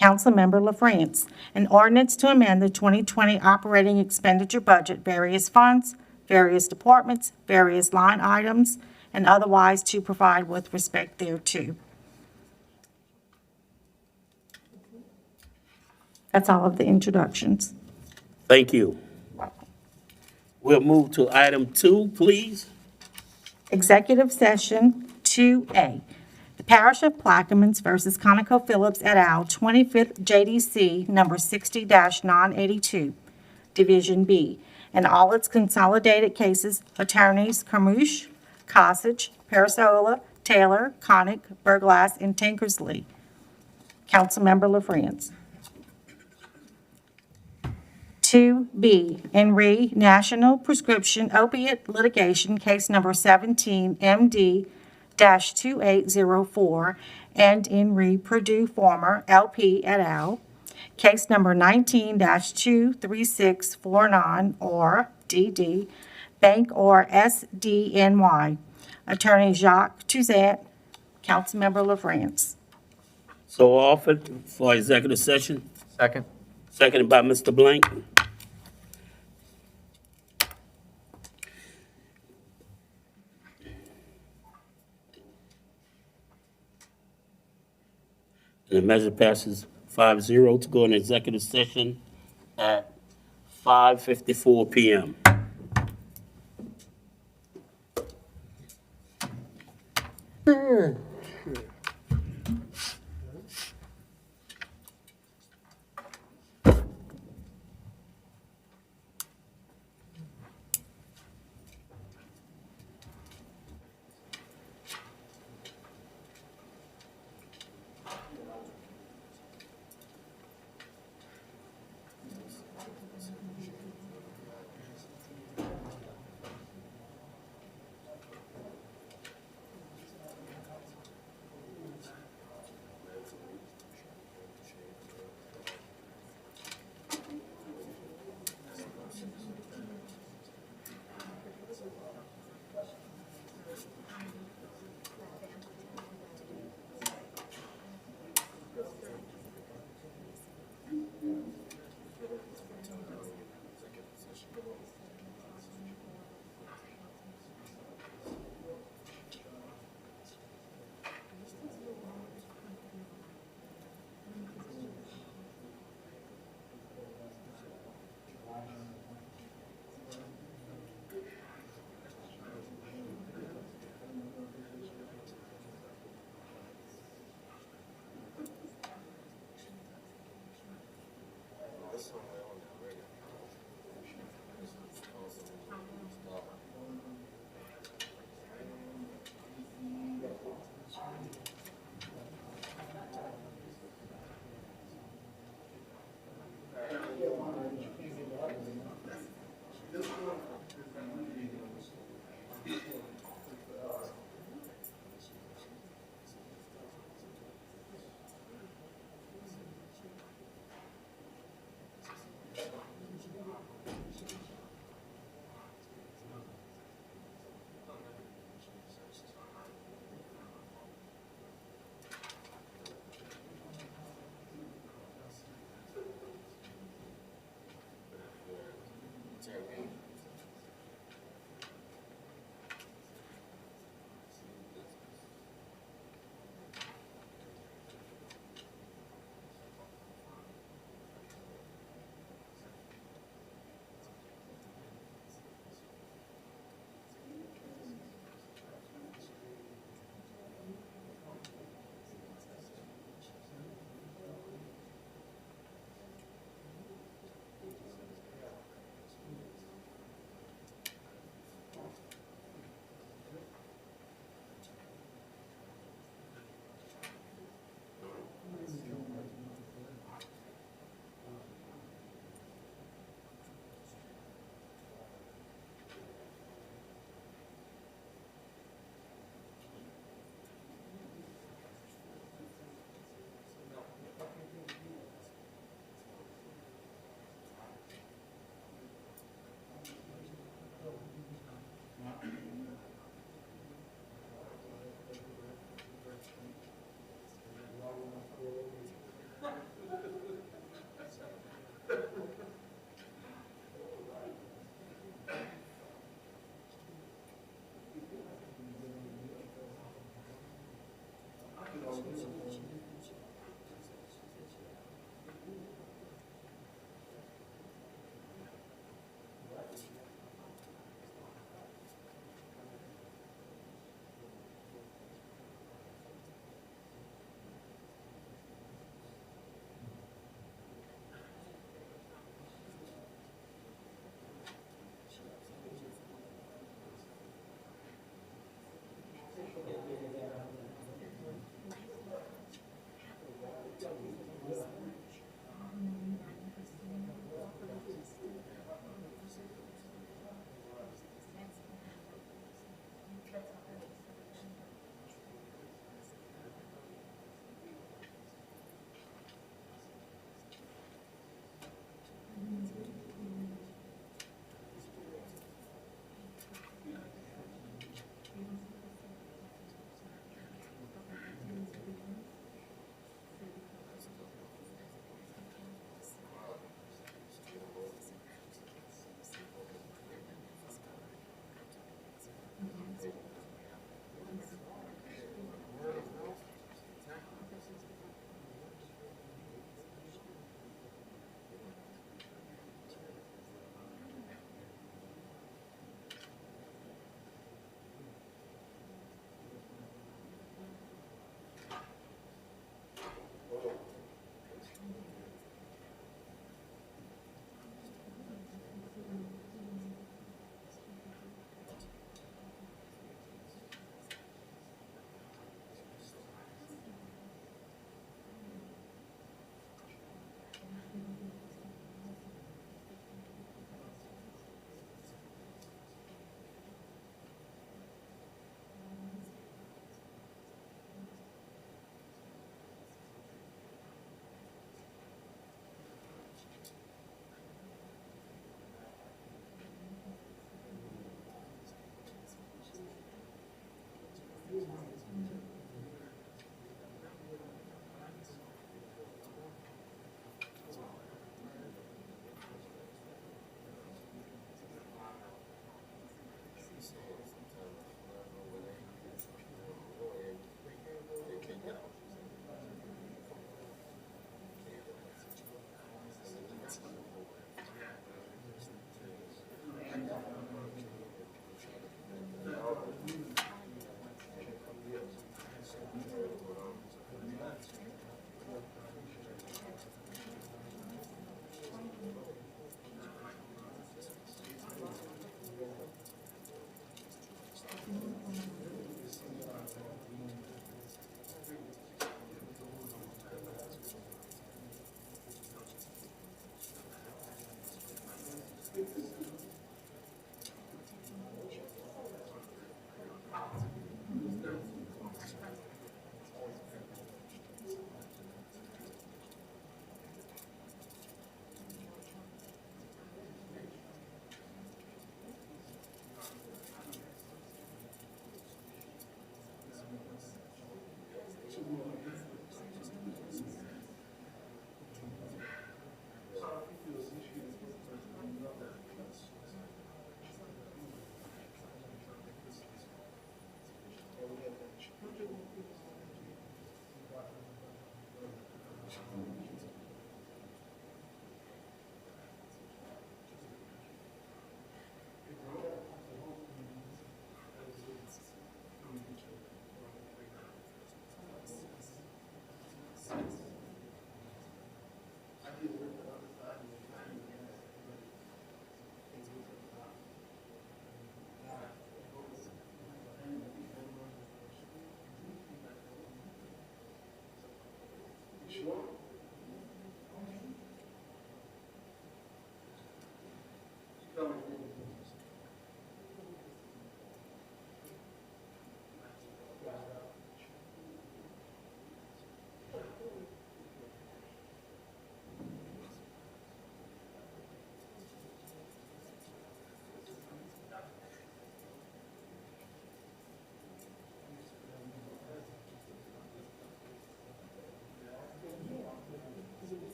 Councilmember LaFrance, an ordinance to amend the 2020 operating expenditure budget, various funds, various departments, various line items, and otherwise to provide with respect thereto. That's all of the introductions. Thank you. We'll move to item 2, please. Executive session 2A. The Parish of Plaquemines versus ConocoPhillips et al., 25th JDC, number 60-982, Division B, and all its consolidated cases, attorneys Carmouche, Cossage, Parasola, Taylor, Connick, Berglass, and Tankersley. Councilmember LaFrance. 2B, in re National Prescription Opiate Litigation, case number 17 MD-2804, and in re Purdue Former LP et al., case number 19-23649, or DD, Bank or SDNY. Attorney Jacques Touzet, Councilmember LaFrance. So offered for executive session, Second. seconded by Mr. Blank. The measure passes 5-0 to go in executive session at 5:54 PM.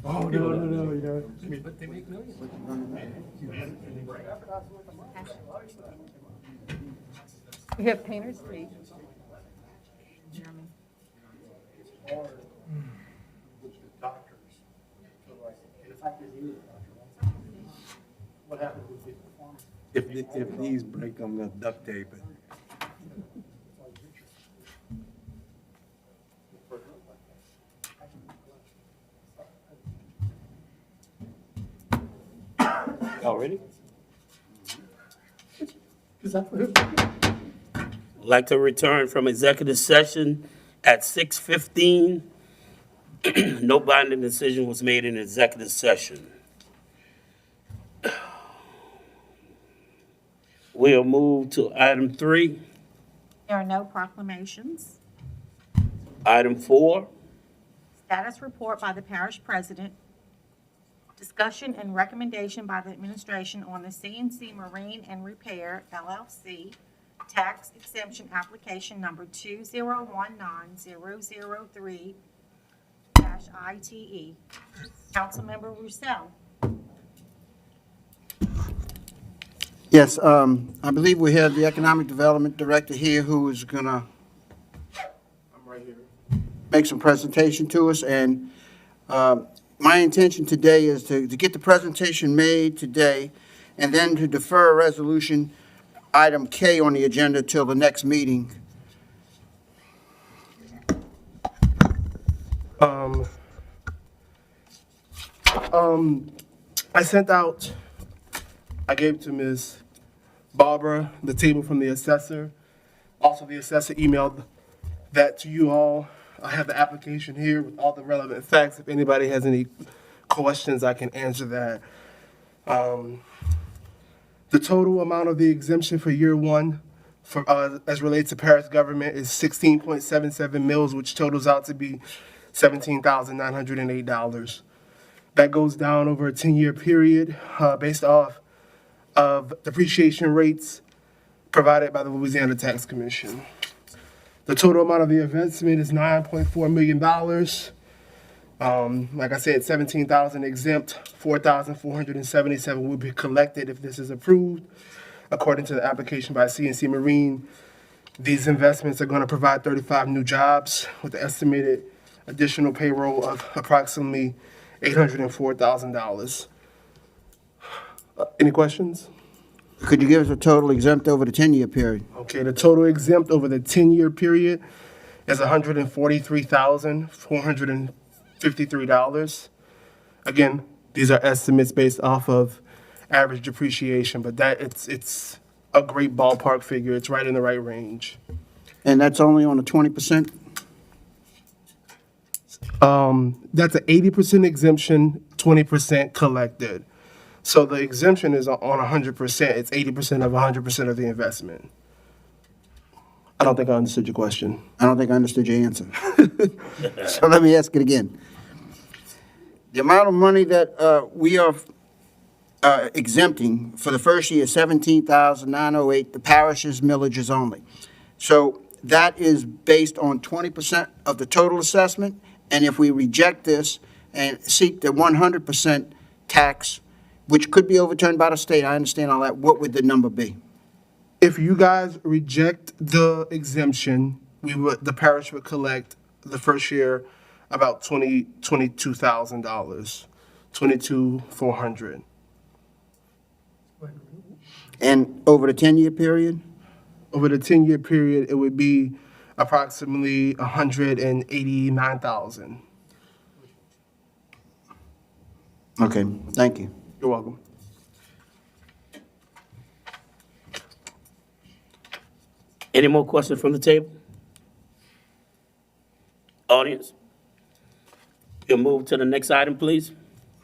Oh, no, you know. We have Painter's Tape. If these break, I'm gonna duct tape it. Already? Like to return from executive session at 6:15. No binding decision was made in executive session. We'll move to item 3. There are no proclamations. Item 4. Status report by the parish president. Discussion and recommendation by the administration on the CNC Marine and Repair LLC tax exemption application number 2019-003-ITE. Councilmember Roussel. Yes, I believe we have the Economic Development Director here who is gonna make some presentation to us, and my intention today is to get the presentation made today, and then to defer resolution item K on the agenda till the next meeting. I gave to Ms. Barbara the table from the assessor. Also, the assessor emailed that to you all. I have the application here with all the relevant facts. If anybody has any questions, I can answer that. The total amount of the exemption for year one for, as relates to parish government is 16.77 mils, which totals out to be $17,908. That goes down over a 10-year period based off of depreciation rates provided by the Louisiana Tax Commission. The total amount of the investment is $9.4 million. Like I said, $17,000 exempt, $4,477 will be collected if this is approved. According to the application by CNC Marine, these investments are going to provide 35 new jobs with an estimated additional payroll of approximately $804,000. Any questions? Could you give us a total exempt over the 10-year period? Okay, the total exempt over the 10-year period is $143,453. Again, these are estimates based off of average depreciation, but that it's a great ballpark figure. It's right in the right range. And that's only on the 20%? That's an 80% exemption, 20% collected. So the exemption is on 100%. It's 80% of 100% of the investment. I don't think I understood your question. I don't think I understood your answer. So let me ask it again. The amount of money that we are exempting for the first year, $17,908, the parish's millages only. So that is based on 20% of the total assessment, and if we reject this and seek the 100% tax, which could be overturned by the state, I understand all that, what would the number be? If you guys reject the exemption, the parish would collect the first year about $22,000, $22,400. And over the 10-year period? Over the 10-year period, it would be approximately $189,000. Okay, thank you. You're welcome. Any more questions from the table? Audience? You'll move to the next item, please.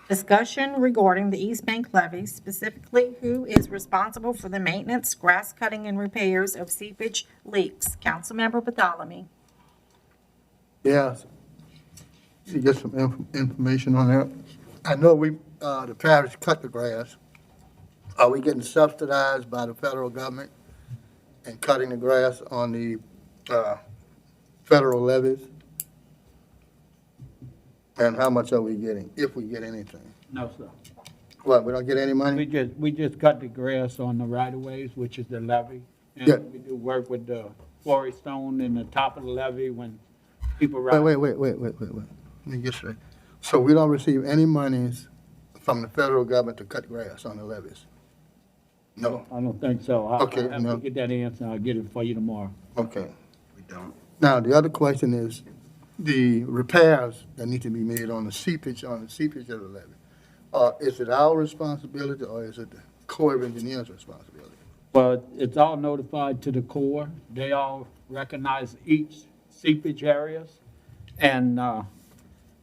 Discussion regarding the East Bank levy, specifically who is responsible for the maintenance, grass cutting, and repairs of seepage leaks. Councilmember Bartholomew. Yes. You get some information on that? I know the parish cut the grass. Are we getting subsidized by the federal government and cutting the grass on the federal levies? And how much are we getting, if we get anything? No, sir. What, we don't get any money? We just cut the grass on the right of ways, which is the levee. Yeah. And we do work with the quarry stone in the top of the levee when people ride. Wait. Let me get straight. So we don't receive any monies from the federal government to cut grass on the levees? No. I don't think so. Okay, I'll have no. to get that answer. I'll get it for you tomorrow. Okay. We don't. Now, the other question is the repairs that need to be made on the seepage of the levee. Is it our responsibility or is it the Corps of Engineers' responsibility? But it's all notified to the Corps. They all recognize each seepage areas. And,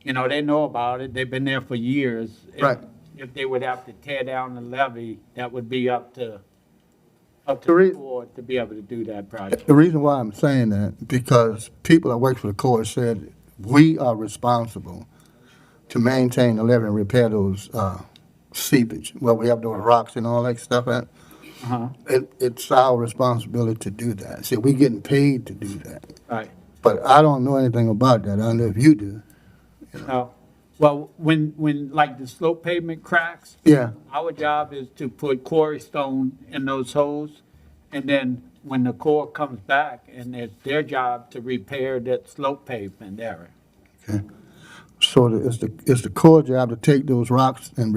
they know about it. They've been there for years. Right. If they would have to tear down the levee, that would be up to The the Corps to be able to do that project. The reason why I'm saying that, because people that work for the Corps said, we are responsible to maintain the levee and repair those seepage, where we have those rocks and all that stuff at. Uh-huh. It's our responsibility to do that. See, we're getting paid to do that. Right. But I don't know anything about that. I don't know if you do. Well, when like the slope pavement cracks, Yeah, our job is to put quarry stone in those holes. And then when the Corps comes back, and it's their job to repair that slope pavement area. so it's the Corps job to take those rocks and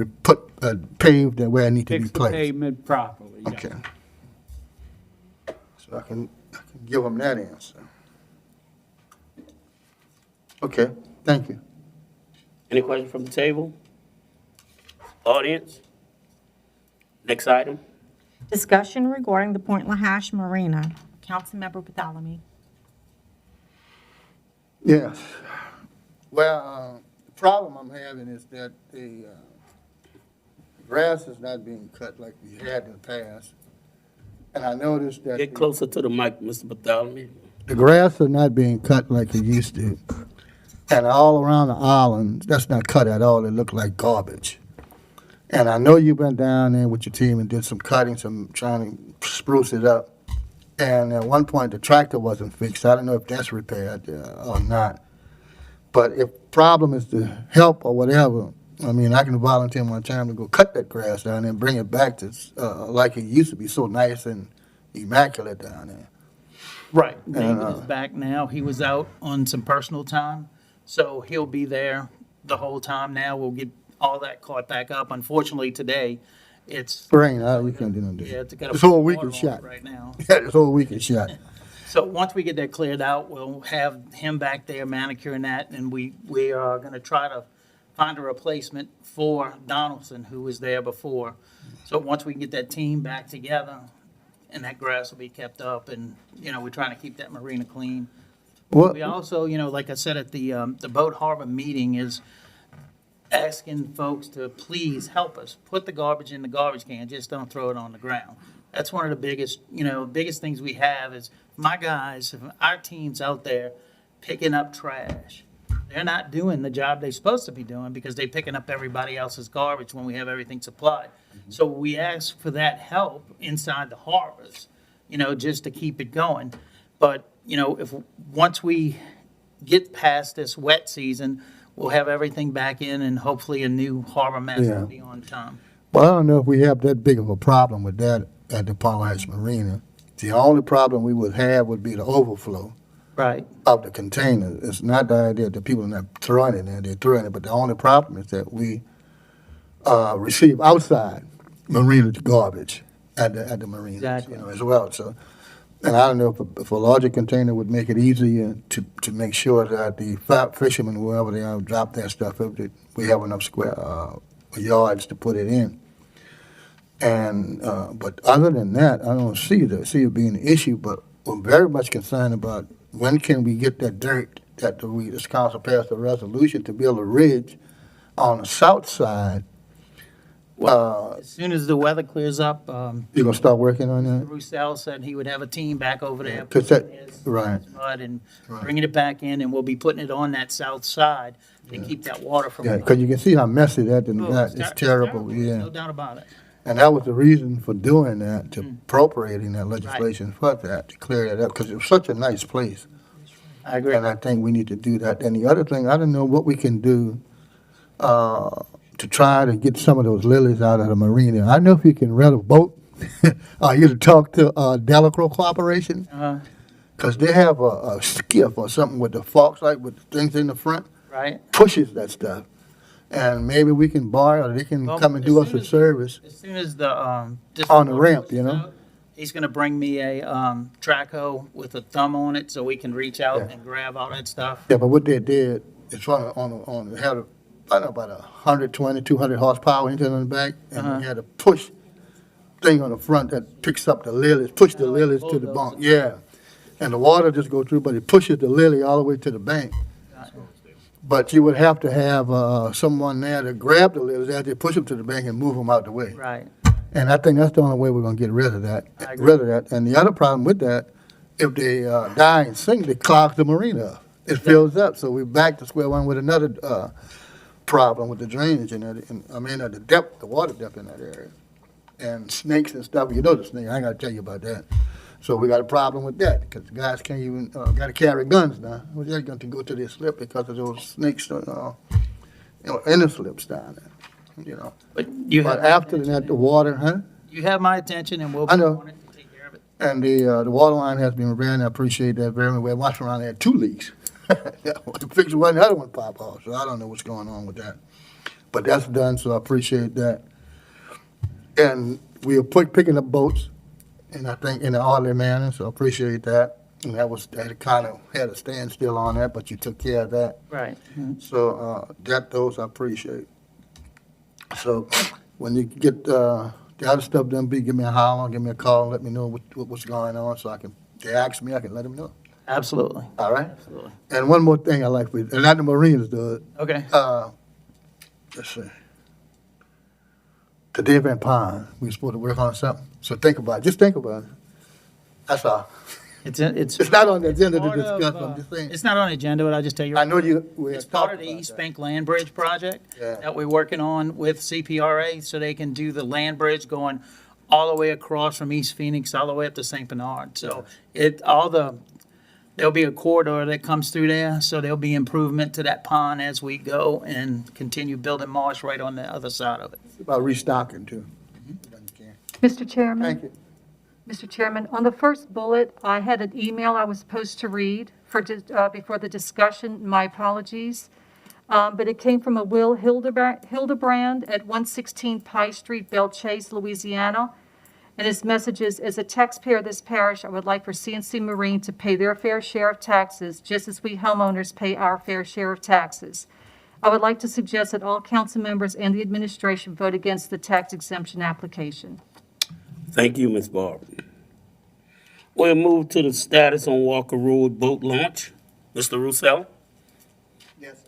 pave that where it need to be Fix the placed. pavement properly. yeah. Okay. So I can give them that answer. Okay, thank you. Any questions from the table? Audience? Next item. Discussion regarding the Point Lahash Marina. Councilmember Bartholomew. Yes. Well, the problem I'm having is that the grass is not being cut like we had in the past. And I noticed that Get closer to the mic, Mr. Bartholomew. the grass is not being cut like it used to. And all around the island, that's not cut at all. It looked like garbage. And I know you went down there with your team and did some cutting, trying to spruce it up. And at one point, the tractor wasn't fixed. I don't know if that's repaired or not. But if problem is to help or whatever, I mean, I can volunteer my time to go cut that grass down there and bring it back to like it used to be, so nice and immaculate down there. Right. And, David is back now. He was out on some personal time, so he'll be there the whole time now. We'll get all that caught back up. Unfortunately, today, it's, Rain, we can't do nothing. yeah, it's got a This whole water week on is it shot. right now. Yeah, this whole week is shot. So once we get that cleared out, we'll have him back there manicuring that, and we are going to try to find a replacement for Donaldson, who was there before. So once we get that team back together, and that grass will be kept up, and, we're trying to keep that marina clean. What, We also, like I said at the Boat Harbor meeting, is asking folks to please help us. Put the garbage in the garbage can, just don't throw it on the ground. That's one of the biggest things we have is my guys, our team's out there picking up trash. They're not doing the job they're supposed to be doing because they're picking up everybody else's garbage when we have everything supplied. So we ask for that help inside the harbors, just to keep it going. But, once we get past this wet season, we'll have everything back in and hopefully a new harbor master will be on time. well, I don't know if we have that big of a problem with that at the Palm Heights Marina. The only problem we would have would be the overflow. Right. of the container. It's not the idea that people are not throwing it in, they're throwing it, but the only problem is that we receive outside marina garbage at the marinas, Exactly. as well. So, and I don't know if a larger container would make it easier to make sure that the fishermen, wherever they are, drop their stuff, if we have enough square yards to put it in. And but other than that, I don't see it being an issue. But we're very much concerned about when can we get that dirt that this council passed a resolution to build a ridge on the south side. As soon as the weather clears up, You're gonna start working on that? Roussel said he would have a team back over there. 'Cause that- putting his right. mud and Right. bringing it back in, and we'll be putting it on that south side to keep that water from. Yeah, because you can see how messy that done Oh, got. It's terrible, yeah. No doubt about it. And that was the reason for doing that, to appropriating that legislation for that, to clear that up, because it was such a nice place. I agree. And I think we need to do that. And the other thing, I don't know what we can do to try to get some of those lilies out of the marina. I know if you can rent a boat, you to talk to Delacroix Corporation, because they have a skiff or something with the forks, like with the things in the front, Right? pushes that stuff. And maybe we can borrow, or they can Well, come and as do us soon a as- service. As soon as the, On the ramp, you know? out, he's gonna bring me a, track hoe with a thumb on it, so we can reach out Yeah. and grab all that stuff. Yeah, but what they did, it's had I don't know, about 120, 200 horsepower engine on the back, and they had a push thing on the front that picks up the lilies, push the Kinda like lilies to the bulldozer. bank. Yeah, and the water just go through, but it pushes the lily all the way to the bank. But you would have to have someone there to grab the lilies as they push them to the bank and move them out the way. Right. And I think that's the only way we're gonna get rid of that. I agree. And the other problem with that, if they die and sink, they clog the marina up. It fills up, so we're back to square one with another problem with the drainage in it. And, the depth, the water depth in that area. And snakes and stuff, you know the snake, I ain't gotta tell you about that. So we got a problem with that, because the guys can't even, gotta carry guns now. Well, they're going to go to their slip because of those snakes, in the slips down there, But you But have, after that, the water, huh? you have my attention, and we'll I be know. on it to take care of it. And the water line has been ran. I appreciate that very much. We're watching around there, 2 leaks. Fix one, the other one pop off. So I don't know what's going on with that. But that's done, so I appreciate that. And we are picking up boats, and I think in an orderly manner, so I appreciate that. And that kind of had a standstill on that, but you took care of that. Right. So those I appreciate. So when you get the other stuff done, give me a holler, give me a call, let me know what's going on, so they ask me, I can let them know. Absolutely. All right? Absolutely. And one more thing I like, and not the Marines do it. Okay. Let's see. The Deer Van Pond, we're supposed to work on something. So think about it. Just think about it. That's all. It's It's not on the agenda to part of, discuss, I'm just saying. It's not on the agenda, but I'll just tell you. I know we It's had part talked of the about East that. Bank Land Bridge project Yeah. that we're working on with CPRA, so they can do the land bridge going all the way across from East Phoenix, all the way up to St. Bernard. So there'll be a corridor that comes through there, so there'll be improvement to that pond as we go and continue building marsh right on the other side of it. It's about restocking too. Mr. Chairman? Thank you. Mr. Chairman, on the first bullet, I had an email I was supposed to read before the discussion. My apologies. But it came from a Will Hildebrand at 116 Pie Street, Belle Chase, Louisiana. And his message is, as a taxpayer of this parish, I would like for CNC Marine to pay their fair share of taxes, just as we homeowners pay our fair share of taxes. I would like to suggest that all council members and the administration vote against the tax exemption application. Thank you, Ms. Barber. We'll move to the status on Walker Road boat launch. Mr. Roussel? Yes,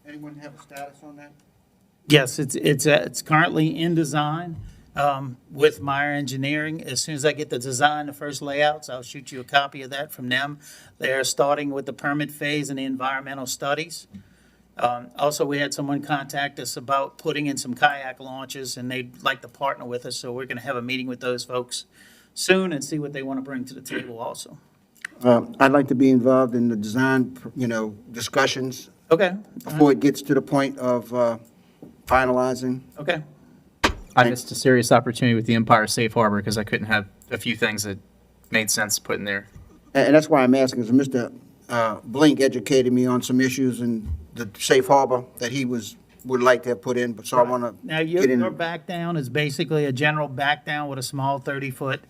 anyone have a status on that? Yes, it's currently in design with Meyer Engineering. As soon as I get the design, the first layouts, I'll shoot you a copy of that from them. They're starting with the permit phase and the environmental studies. Also, we had someone contact us about putting in some kayak launches, and they'd like to partner with us, so we're going to have a meeting with those folks soon and see what they want to bring to the table also. I'd like to be involved in the design, discussions Okay, before it gets to the point of finalizing. okay. I missed a serious opportunity with the Empire Safe Harbor because I couldn't have a few things that made sense put in there. And that's why I'm asking, is Mr. Blink educated me on some issues in the safe harbor that he would like to have put in, but so I want to Now, get in. your back down is basically a general back down with a small 30-foot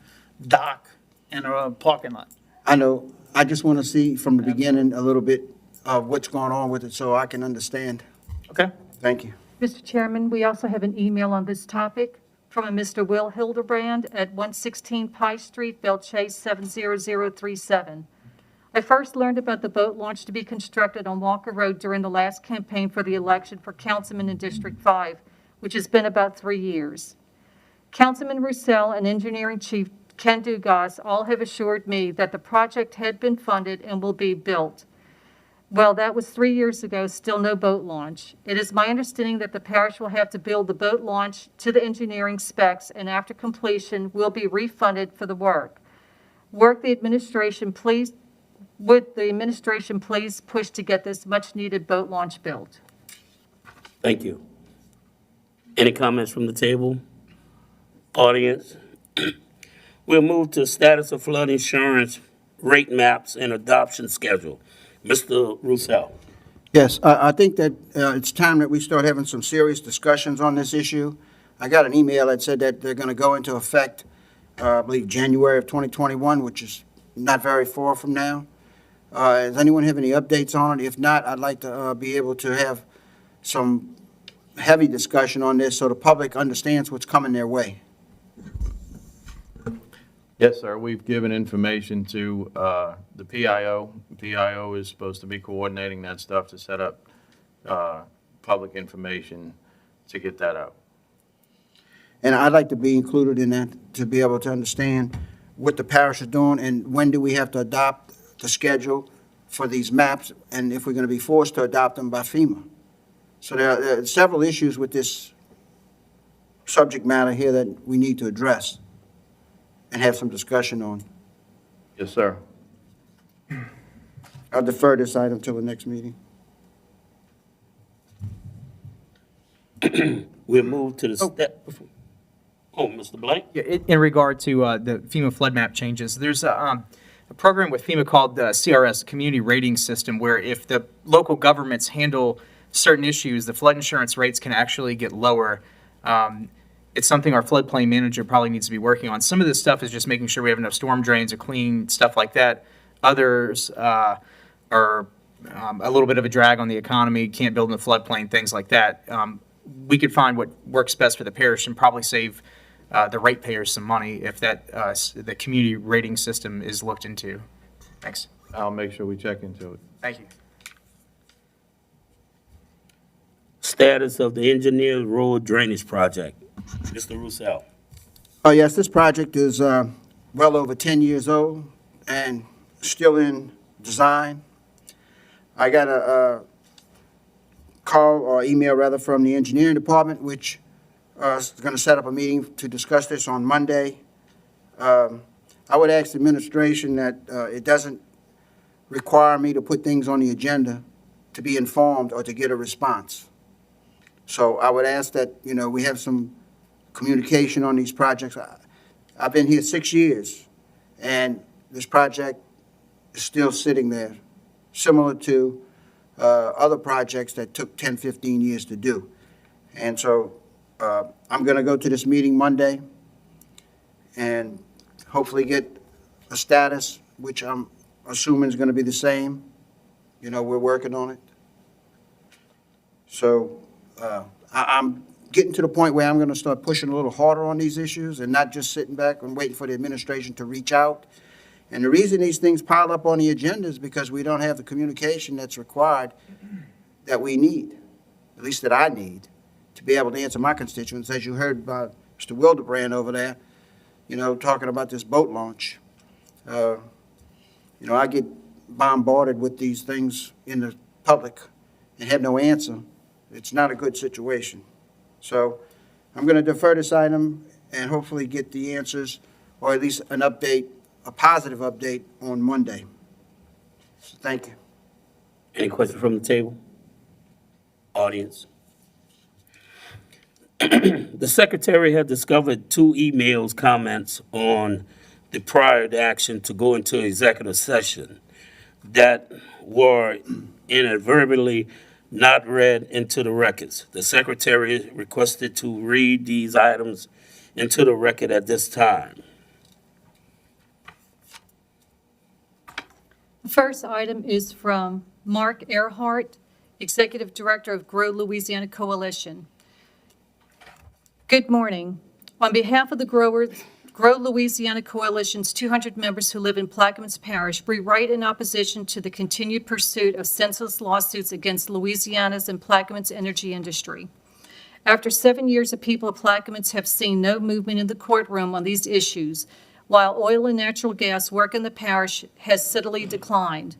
dock and a parking lot. I know, I just want to see from the beginning a little bit of what's going on with it so I can understand. Okay. Thank you. Mr. Chairman, we also have an email on this topic from a Mr. Will Hildebrand at 116 Pie Street, Belle Chase 70037. I first learned about the boat launch to be constructed on Walker Road during the last campaign for the election for councilman in District 5, which has been about 3 years. Councilman Roussel and Engineering Chief Ken Dugas all have assured me that the project had been funded and will be built. Well, that was 3 years ago, still no boat launch. It is my understanding that the parish will have to build the boat launch to the engineering specs, and after completion, will be refunded for the work. Would the administration please push to get this much-needed boat launch built? Thank you. Any comments from the table? Audience? We'll move to status of flood insurance rate maps and adoption schedule. Mr. Roussel. Yes, I think that it's time that we start having some serious discussions on this issue. I got an email that said that they're going to go into effect, I believe, January of 2021, which is not very far from now. Does anyone have any updates on it? If not, I'd like to be able to have some heavy discussion on this so the public understands what's coming their way. Yes, sir. We've given information to the PIO. PIO is supposed to be coordinating that stuff to set up public information to get that out. And I'd like to be included in that, to be able to understand what the parish is doing and when do we have to adopt the schedule for these maps, and if we're going to be forced to adopt them by FEMA. So there are several issues with this subject matter here that we need to address and have some discussion on. Yes, sir. I'll defer this item till the next meeting. We'll move to the step. Oh, Mr. Blank? Yeah, in regard to the FEMA flood map changes, there's a program with FEMA called the CRS, Community Rating System, where if the local governments handle certain issues, the flood insurance rates can actually get lower. It's something our floodplain manager probably needs to be working on. Some of this stuff is just making sure we have enough storm drains or clean stuff like that. Others are a little bit of a drag on the economy, can't build in the floodplain, things like that. We could find what works best for the parish and probably save the ratepayers some money if that the community rating system is looked into. Thanks. I'll make sure we check into it. Thank you. Status of the engineered road drainage project. Mr. Roussel. Oh, yes, this project is well over 10 years old and still in design. I got a call or email, rather, from the engineering department, which is going to set up a meeting to discuss this on Monday. I would ask the administration that it doesn't require me to put things on the agenda to be informed or to get a response. So I would ask that, we have some communication on these projects. I've been here 6 years, and this project is still sitting there, similar to other projects that took 10, 15 years to do. And so I'm going to go to this meeting Monday and hopefully get a status, which I'm assuming is going to be the same. We're working on it. So I'm getting to the point where I'm going to start pushing a little harder on these issues and not just sitting back and waiting for the administration to reach out. And the reason these things pile up on the agenda is because we don't have the communication that's required that we need, at least that I need, to be able to answer my constituents. As you heard by Mr. Wildebrand over there, talking about this boat launch. I get bombarded with these things in the public and have no answer. It's not a good situation. So I'm going to defer this item and hopefully get the answers, or at least an update, a positive update on Monday. So thank you. Any questions from the table? Audience? The secretary had discovered 2 emails comments on the prior action to go into executive session that were inadvertently not read into the records. The secretary requested to read these items into the record at this time. The first item is from Mark Earhart, Executive Director of Grow Louisiana Coalition. Good morning. On behalf of the Grow Louisiana Coalition's 200 members who live in Plaquemines Parish, we write in opposition to the continued pursuit of senseless lawsuits against Louisiana's and Plaquemines energy industry. After 7 years, the people of Plaquemines have seen no movement in the courtroom on these issues, while oil and natural gas work in the parish has steadily declined.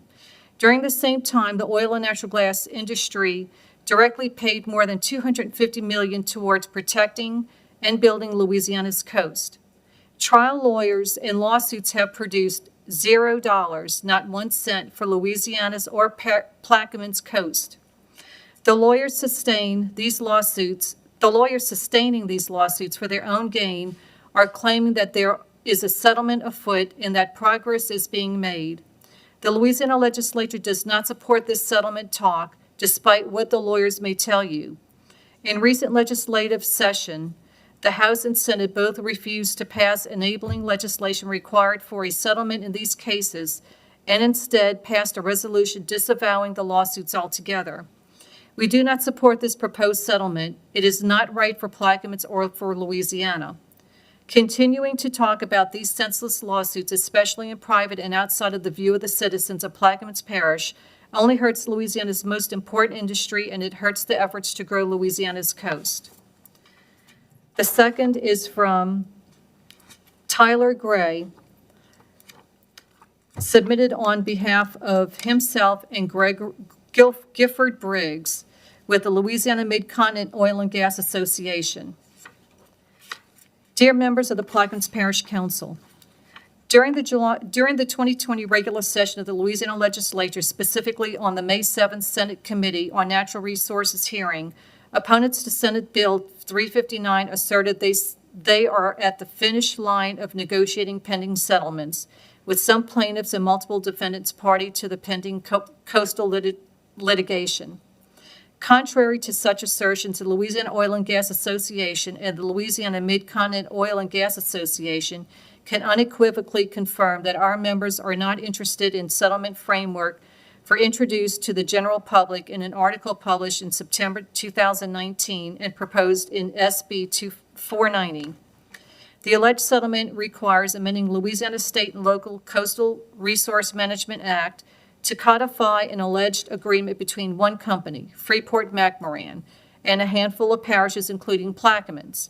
During the same time, the oil and natural gas industry directly paid more than $250 million towards protecting and building Louisiana's coast. Trial lawyers and lawsuits have produced $0, not 1 cent, for Louisiana's or Plaquemines coast. The lawyers sustaining these lawsuits for their own gain are claiming that there is a settlement afoot and that progress is being made. The Louisiana legislature does not support this settlement talk, despite what the lawyers may tell you. In recent legislative session, the House and Senate both refused to pass enabling legislation required for a settlement in these cases and instead passed a resolution disavowing the lawsuits altogether. We do not support this proposed settlement. It is not right for Plaquemines or for Louisiana. Continuing to talk about these senseless lawsuits, especially in private and outside of the view of the citizens of Plaquemines Parish, only hurts Louisiana's most important industry, and it hurts the efforts to grow Louisiana's coast. The second is from Tyler Gray, submitted on behalf of himself and Gifford Briggs with the Louisiana Mid-Continent Oil and Gas Association. Dear members of the Plaquemines Parish Council, during the 2020 regular session of the Louisiana Legislature, specifically on the May 7th Senate Committee on Natural Resources hearing, opponents to Senate Bill 359 asserted they are at the finish line of negotiating pending settlements, with some plaintiffs and multiple defendants party to the pending coastal litigation. Contrary to such assertions, the Louisiana Oil and Gas Association and the Louisiana Mid-Continent Oil and Gas Association can unequivocally confirm that our members are not interested in settlement framework introduced to the general public in an article published in September 2019 and proposed in SB 490. The alleged settlement requires amending Louisiana State and Local Coastal Resource Management Act to codify an alleged agreement between one company, Freeport-McMoran, and a handful of parishes, including Plaquemines.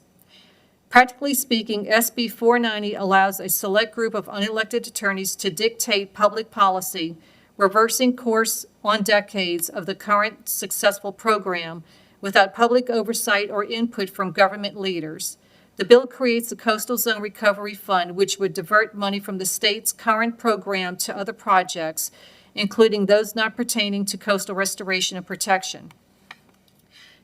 Practically speaking, SB 490 allows a select group of unelected attorneys to dictate public policy, reversing course on decades of the current successful program without public oversight or input from government leaders. The bill creates the Coastal Zone Recovery Fund, which would divert money from the state's current program to other projects, including those not pertaining to coastal restoration and protection.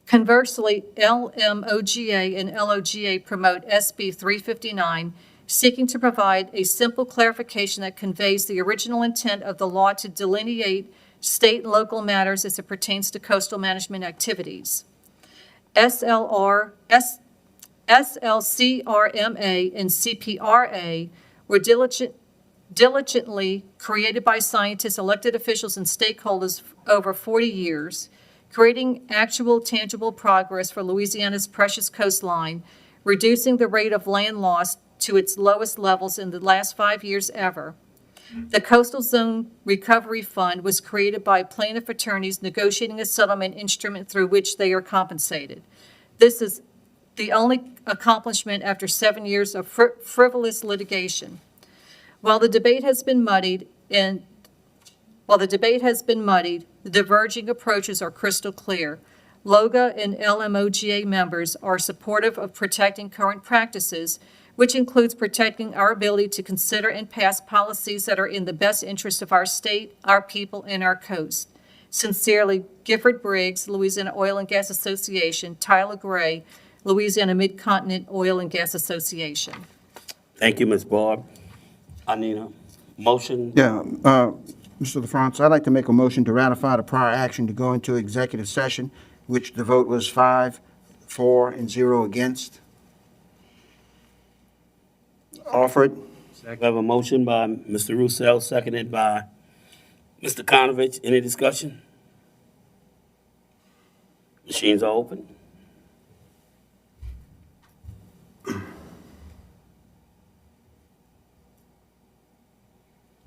Conversely, LMOGA and LOGA promote SB 359, seeking to provide a simple clarification that conveys the original intent of the law to delineate state and local matters as it pertains to coastal management activities. SLCRMA and CPRA were diligently created by scientists, elected officials, and stakeholders over 40 years, creating actual tangible progress for Louisiana's precious coastline, reducing the rate of land loss to its lowest levels in the last 5 years ever. The Coastal Zone Recovery Fund was created by plaintiff attorneys negotiating a settlement instrument through which they are compensated. This is the only accomplishment after 7 years of frivolous litigation. While the debate has been muddied, the diverging approaches are crystal clear. LOGA and LMOGA members are supportive of protecting current practices, which includes protecting our ability to consider and pass policies that are in the best interest of our state, our people, and our coast. Sincerely, Gifford Briggs, Louisiana Oil and Gas Association, Tyler Gray, Louisiana Mid-Continent Oil and Gas Association. Thank you, Ms. Barb. I need a motion. Yeah, Mr. LaFrance, I'd like to make a motion to ratify the prior action to go into executive session, which the vote was 5 for, and 0 against. Offered. We have a motion by Mr. Roussel, seconded by Mr. Konovich. Any discussion? Machines are open.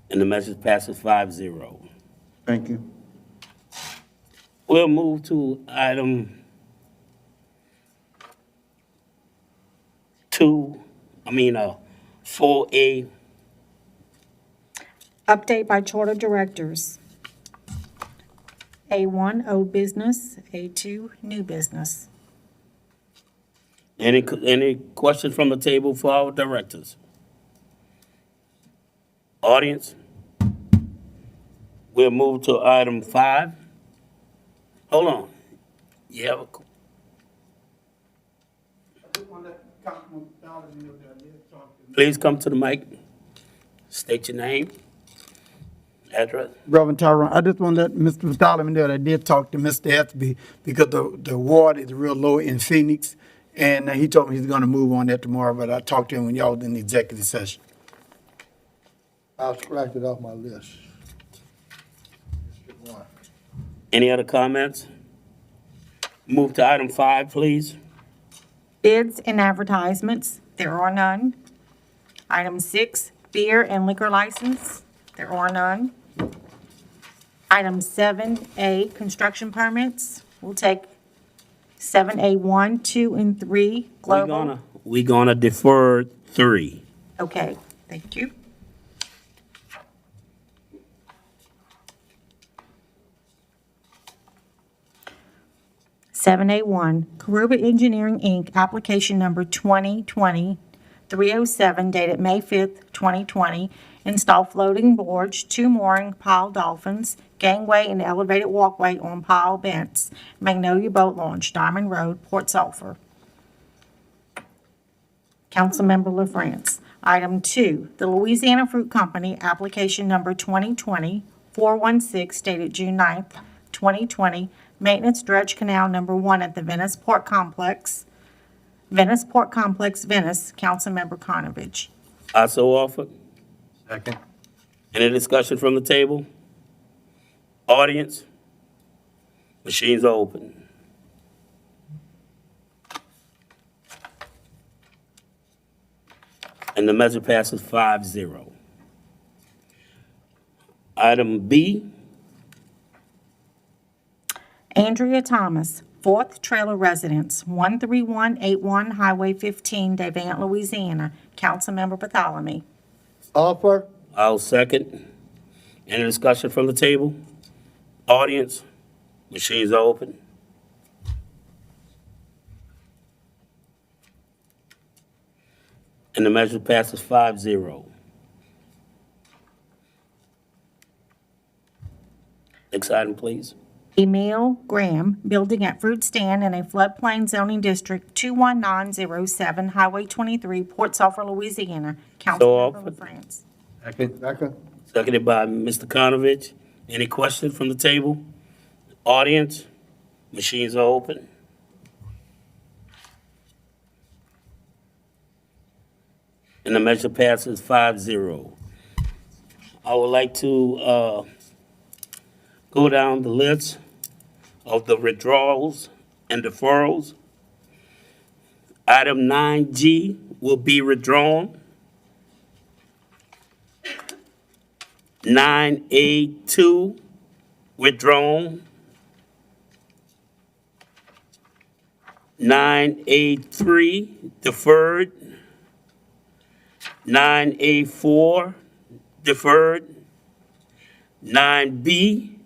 And the message passes 5-0. Thank you. We'll move to item 4A. Update by Charter Directors. A1, old business. A2, new business. Any questions from the table for our directors? Audience? We'll move to item 5. Hold on. You have a, please come to the mic. State your name, address. Reverend Tyrone, I just want to let Mr. Solomon know that I did talk to Mr. Espy because the water is real low in Phoenix, and he told me he's going to move on that tomorrow, but I talked to him when y'all was in the executive session. I'll scratch it off my list. Any other comments? Move to item 5, please. Bids and advertisements. There are none. Item 6, beer and liquor license. There are none. Item 7A, construction permits. We'll take 7A 1, 2, and 3, global. We're gonna defer 3. Okay, thank you. Seven A one, Karuba Engineering, Inc., application number 2020-307, dated May 5th, 2020. Install floating boards, 2 mooring pile dolphins, gangway and elevated walkway on pile bents, Magnolia Boat Launch, Diamond Road, Port Sulphur. Councilmember LaFrance. Item 2, the Louisiana Fruit Company, application number 2020-416, dated June 9th, 2020. Maintenance dredge canal number 1 at the Venice Port Complex. Venice Port Complex, Venice. Councilmember Konovich. I so offer. Second. Any discussion from the table? Audience? Machines are open. And the measure passes 5-0. Item B. Andrea Thomas, 4th Trailer Residence, 13181 Highway 15, Davant, Louisiana. Councilmember Bartholomew. Offer. I'll second. Any discussion from the table? Audience? Machines are open. And the measure passes 5-0. Next item, please. Emil Graham, building at Fruit Stand in a floodplain zoning district, 21907 Highway 23, Port Sulphur, Louisiana. Councilmember offered. LaFrance. Second. Second. Seconded by Mr. Konovich. Any questions from the table? Audience? Machines are open. And the measure passes 5-0. I would like to go down the list of the withdrawals and deferrals. Item 9G will be withdrawn. 9A2 withdrawn. 9A3 deferred. 9A4 deferred. 9B,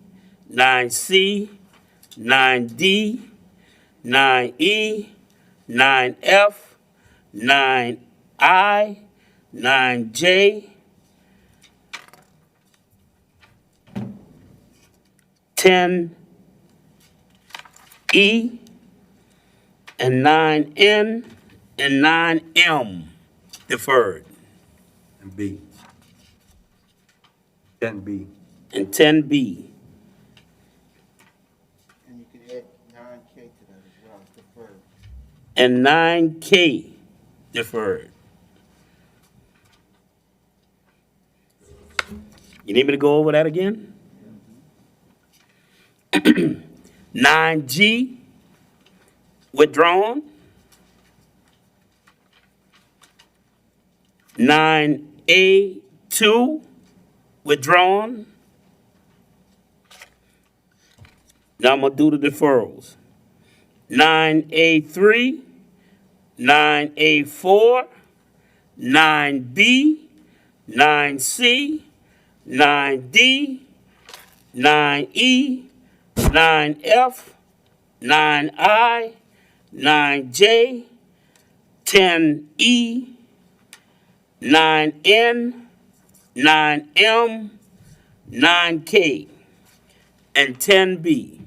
9C, 9D, 9E, 9F, 9I, 9J, 10E, and 9N, and 9M deferred. And B. 10B. and 10B. And you can add 9K to that as well, deferred. And 9K deferred. You need me to go over that again? 9G withdrawn. 9A2 withdrawn. Now I'm gonna do the deferrals. 9A3, 9A4, 9B, 9C, 9D, 9E, 9F, 9I, 9J, 10E, 9N, 9M, 9K, and 10B.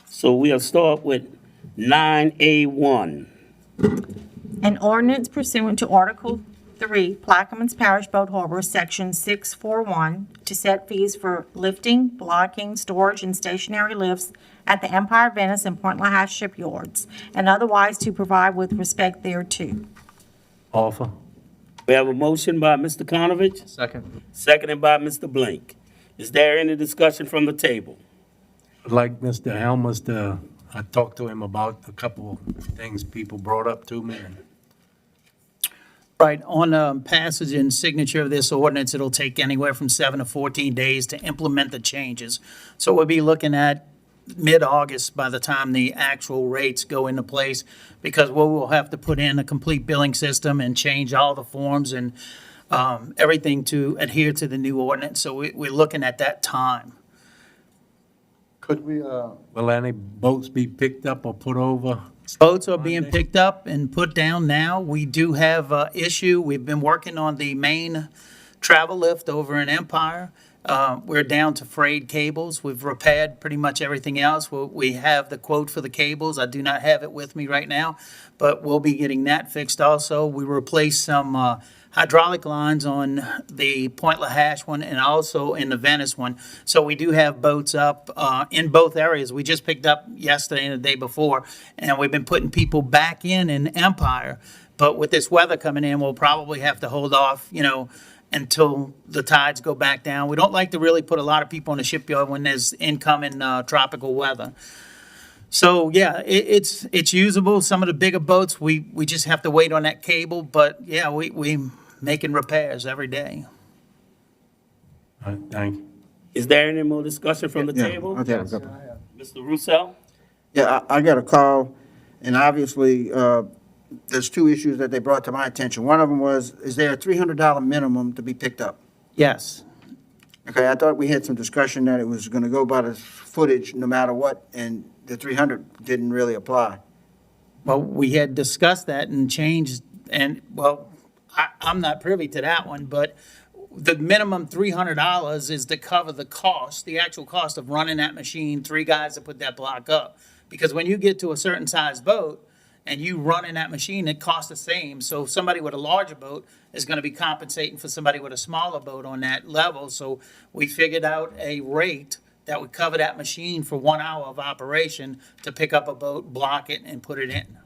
So we'll start with 9A1. An ordinance pursuant to Article 3, Plaquemines Parish Boat Harbor, Section 641, to set fees for lifting, blocking, storage, and stationary lifts at the Empire Venice and Point LaHash shipyards, and otherwise to provide with respect thereto. Offer. We have a motion by Mr. Konovich, Second. seconded by Mr. Blink. Is there any discussion from the table? I'd like Mr. Helmers to, I talked to him about a couple of things people brought up to me. And Right, on passage and signature of this ordinance, it'll take anywhere from 7 to 14 days to implement the changes. So we'll be looking at mid-August by the time the actual rates go into place, because we'll have to put in a complete billing system and change all the forms and everything to adhere to the new ordinance. So we're looking at that time. Could we, will any boats be picked up or put over? Boats are being picked up and put down now. We do have an issue. We've been working on the main travel lift over in Empire. We're down to frayed cables. We've repaired pretty much everything else. We have the quote for the cables. I do not have it with me right now, but we'll be getting that fixed also. We replaced some hydraulic lines on the Point LaHash one and also in the Venice one. So we do have boats up in both areas. We just picked up yesterday and the day before, and we've been putting people back in Empire. But with this weather coming in, we'll probably have to hold off, until the tides go back down. We don't like to really put a lot of people in the shipyard when there's incoming tropical weather. So, yeah, it's usable. Some of the bigger boats, we just have to wait on that cable. But, yeah, we making repairs every day. All right, thank you. Is there any more discussion from the Yeah, table? I'll take a couple. Mr. Russo? Yeah, I got a call, and obviously, there's two issues that they brought to my attention. One of them was, is there a $300 minimum to be picked up? Yes. Okay, I thought we had some discussion that it was going to go by the footage no matter what, and the 300 didn't really apply. Well, we had discussed that and changed, and, well, I'm not privy to that one, but the minimum $300 is to cover the cost, the actual cost of running that machine, 3 guys to put that block up. Because when you get to a certain size boat and you run in that machine, it costs the same. So somebody with a larger boat is going to be compensating for somebody with a smaller boat on that level. So we figured out a rate that would cover that machine for 1 hour of operation to pick up a boat, block it, and put it in.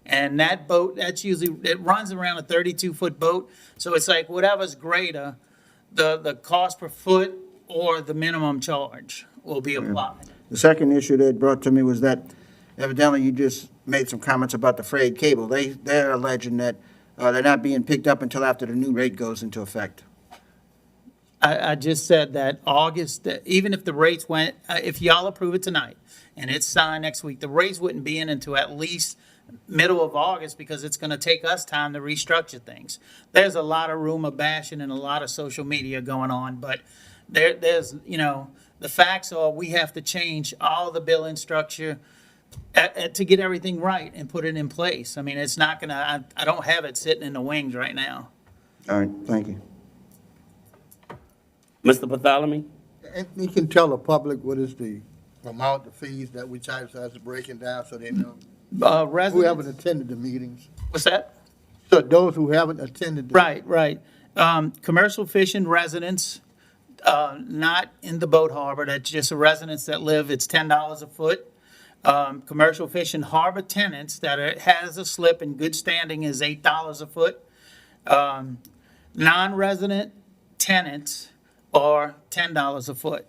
And that boat, that's usually, it runs around a 32-foot boat. So it's like whatever's greater, the cost per foot or the minimum charge will be applied. The second issue they brought to me was that evidently you just made some comments about the frayed cable. They're alleging that they're not being picked up until after the new rate goes into effect. I just said that August, even if the rates went, if y'all approve it tonight and it's signed next week, the rates wouldn't be in until at least middle of August because it's going to take us time to restructure things. There's a lot of rumor bashing and a lot of social media going on, but there's, the facts are we have to change all the billing structure to get everything right and put it in place. I mean, it's not going to, I don't have it sitting in the wings right now. All right, thank you. Mr. Bartholomew? And you can tell the public what is the amount of fees that we charge as breaking down so they know. Who Residents, haven't attended the meetings. what's that? So those who haven't attended. Right. Commercial fishing residents, not in the boat harbor, that's just residents that live, it's $10 a foot. Commercial fishing harbor tenants has a slip in good standing is $8 a foot. Non-resident tenants are $10 a foot.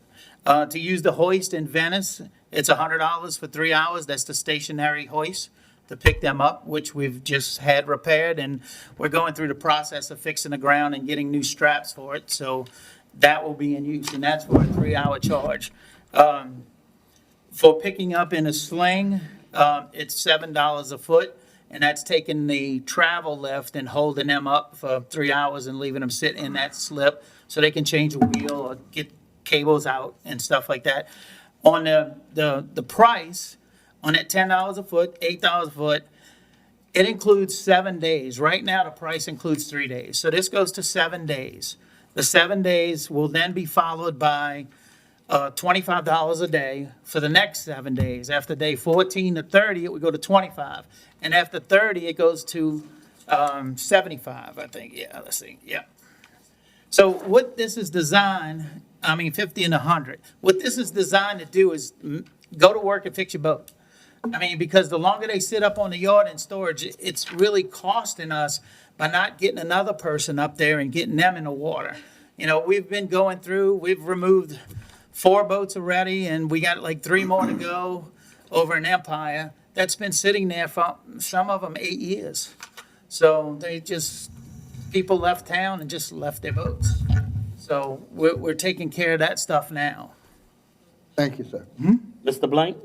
To use the hoist in Venice, it's $100 for 3 hours. That's the stationary hoist to pick them up, which we've just had repaired, and we're going through the process of fixing the ground and getting new straps for it. So that will be in use, and that's for a 3-hour charge. For picking up in a sling, it's $7 a foot, and that's taking the travel lift and holding them up for 3 hours and leaving them sit in that slip so they can change a wheel or get cables out and stuff like that. On the price, on that $10 a foot, $8 a foot, it includes 7 days. Right now, the price includes 3 days. So this goes to 7 days. The 7 days will then be followed by $25 a day for the next 7 days. After day 14 to 30, it would go to 25. And after 30, it goes to 75, I think. Yeah, let's see. Yeah. So what this is designed, 50 and 100. What this is designed to do is go to work and fix your boat. Because the longer they sit up on the yard in storage, it's really costing us by not getting another person up there and getting them in the water. We've been going through, we've removed 4 boats already, and we got like 3 more to go over in Empire. That's been sitting there for, some of them, 8 years. So people left town and just left their boats. So we're taking care of that stuff now. Thank you, sir. Mr. Blank?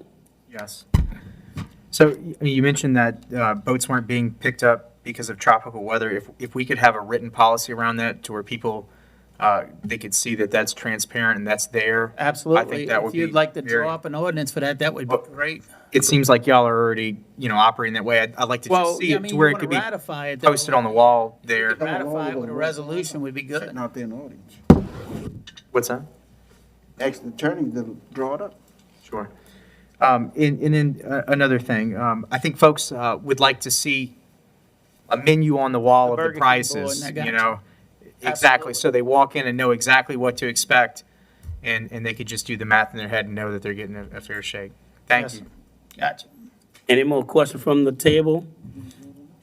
Yes. So you mentioned that boats weren't being picked up because of tropical weather. If we could have a written policy around that to where people, they could see that that's transparent and that's there. Absolutely. I think that would If you'd be like to very- draw up an ordinance for that, that would be great. It seems like y'all are already, operating that way. I'd like to just see it to where it could be Ratify it. though. posted on the wall there. Ratify it with a resolution would be good. Sitting out there in the audience. What's that? Ask the attorney to draw it up. Sure. And then another thing, I think folks would like to see a menu on the wall The of Burger the King prices, board, and I got Exactly, Absolutely. so they walk in and know exactly what to expect, and they could just do the math in their head and know that they're getting a fair shake. Thank Yes. you. Gotcha. Any more questions from the table?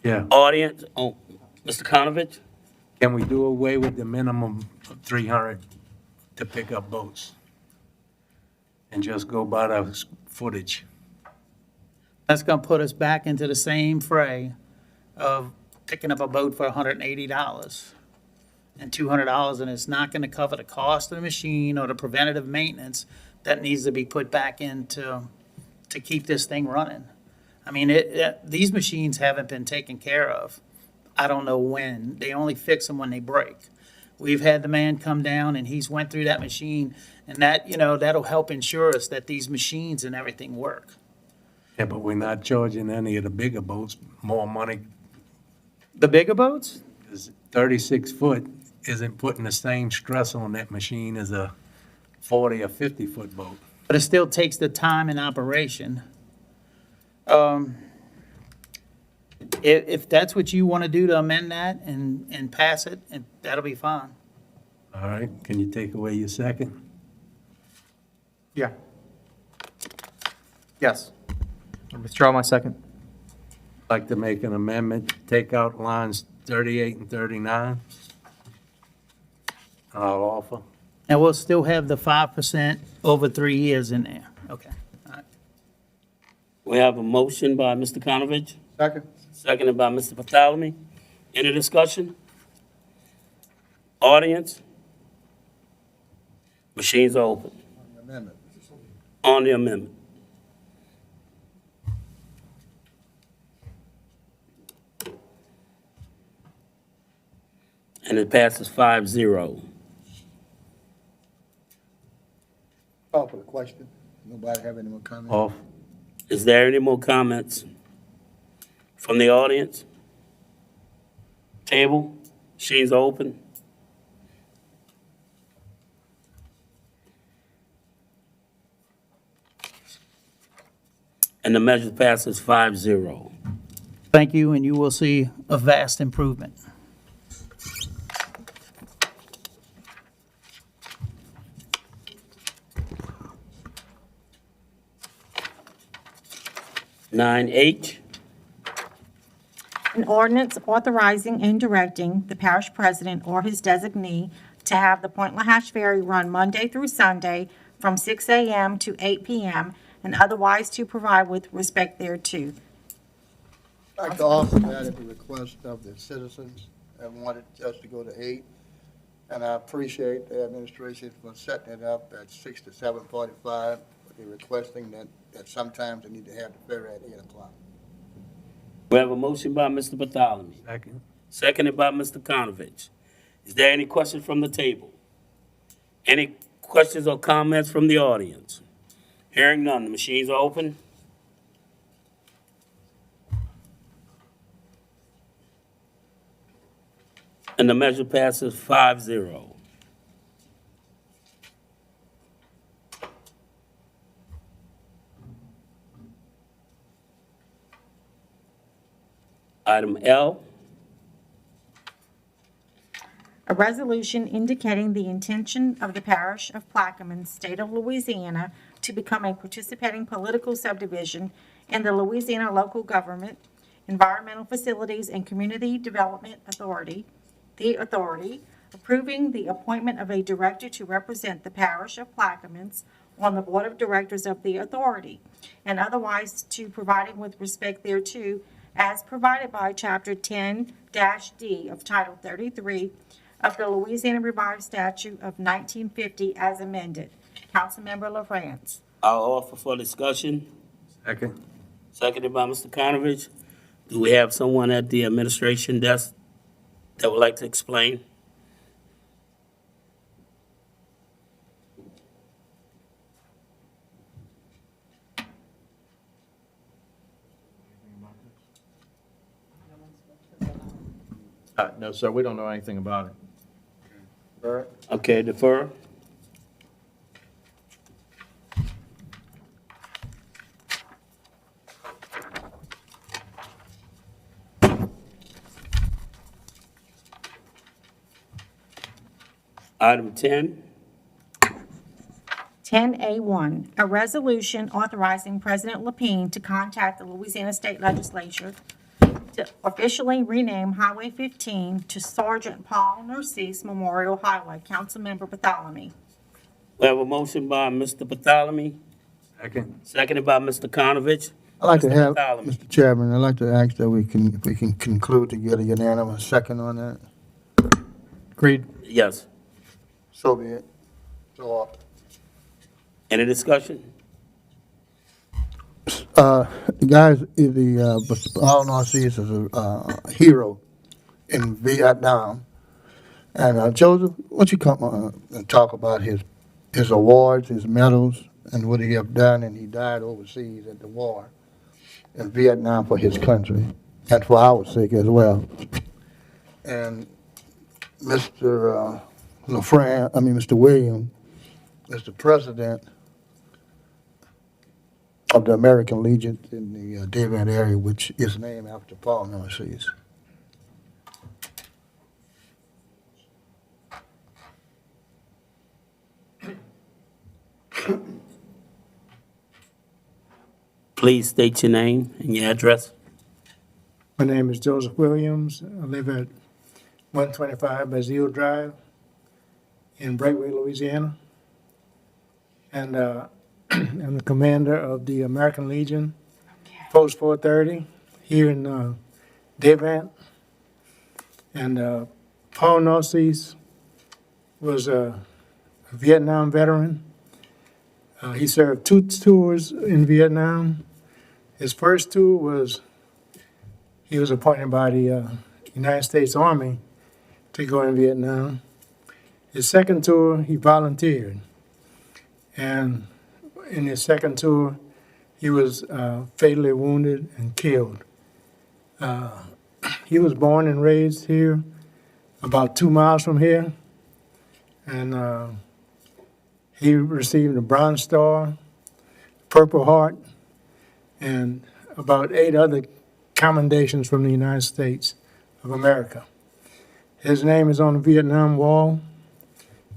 Yeah. Audience? Oh, Mr. Konovich? Can we do away with the minimum of 300 to pick up boats? And just go by the footage? That's gonna put us back into the same fray of picking up a boat for $180 and $200, and it's not gonna cover the cost of the machine or the preventative maintenance that needs to be put back into to keep this thing running. These machines haven't been taken care of. I don't know when. They only fix them when they break. We've had the man come down and he's went through that machine, and that'll help ensure us that these machines and everything work. Yeah, but we're not charging any of the bigger boats more money, The bigger boats? because 36 foot isn't putting the same stress on that machine as a 40 or 50 foot boat. But it still takes the time in operation. If that's what you want to do to amend that and pass it, and that'll be fine. All right, can you take away your second? Yeah. Yes. I'll withdraw my second. Like to make an amendment, take out lines 38 and 39. I'll offer. And we'll still have the 5% over 3 years in there. Okay. All right. We have a motion by Mr. Konovich, Second. seconded by Mr. Bartholomew. Any discussion? Audience? Machines are open Amendment. on the amendment. And it passes 5-0. Call for the question. Nobody have any more comments? Off. Is there any more comments from the audience? Table, machines are open. And the measure passes 5-0. Thank you, and you will see a vast improvement. Nine H, An ordinance authorizing and directing the parish president or his designee to have the Point Lahash Ferry run Monday through Sunday from 6 a.m. to 8 p.m. and otherwise to provide with respect thereto. I'd like to offer that at the request of the citizens that wanted us to go to 8. And I appreciate the administration for setting it up at 6 to 7:45. But they're requesting that sometimes they need to have the ferry at 8 o'clock. we have a motion by Mr. Bartholomew, Second. seconded by Mr. Konovich. Is there any questions from the table? Any questions or comments from the audience? Hearing none, the machines are open. And the measure passes 5-0. Item L, A resolution indicating the intention of the parish of Plaquemine, state of Louisiana, to become a participating political subdivision in the Louisiana Local Government, Environmental Facilities, and Community Development Authority, the authority, approving the appointment of a director to represent the parish of Plaquemines on the board of directors of the authority, and otherwise to providing with respect thereto as provided by Chapter 10-D of Title 33 of the Louisiana Revised Statute of 1950 as amended. Councilmember LaFrance. I'll offer for discussion, Second. seconded by Mr. Konovich. Do we have someone at the administration desk that would like to explain? No, sir, we don't know anything about it. Barrett? Okay, defer. Item 10, 10A1, a resolution authorizing President Lapine to contact the Louisiana State Legislature to officially rename Highway 15 to Sergeant Paul Narcisse Memorial Highway. Councilmember Bartholomew. we have a motion by Mr. Bartholomew, Second. seconded by Mr. Konovich. I'd like to Mr. have, Bartholomew. Mr. Chairman, I'd like to ask that if we can conclude to get a unanimous second on that. Agreed. Yes. So be it. So ordered. Any discussion? Guys, Paul Narcisse is a hero in Vietnam. And Joseph, why don't you come and talk about his awards, his medals, and what he have done, and he died overseas at the war in Vietnam for his country, and for our sake as well. And Mr. Mr. Williams is the president of the American Legion in the Devan area, which is named after Paul Narcisse. Please state your name and your address. My name is Joseph Williams. I live at 125 Bazille Drive in Brightway, Louisiana. And I'm the commander of the American Legion, Post 430, here in Devant. And Paul Narcisse was a Vietnam veteran. He served 2 tours in Vietnam. His first tour was, he was appointed by the United States Army to go in Vietnam. His second tour, he volunteered. And in his second tour, he was fatally wounded and killed. He was born and raised here, about 2 miles from here. And he received a Bronze Star, Purple Heart, and about 8 other commendations from the United States of America. His name is on the Vietnam Wall.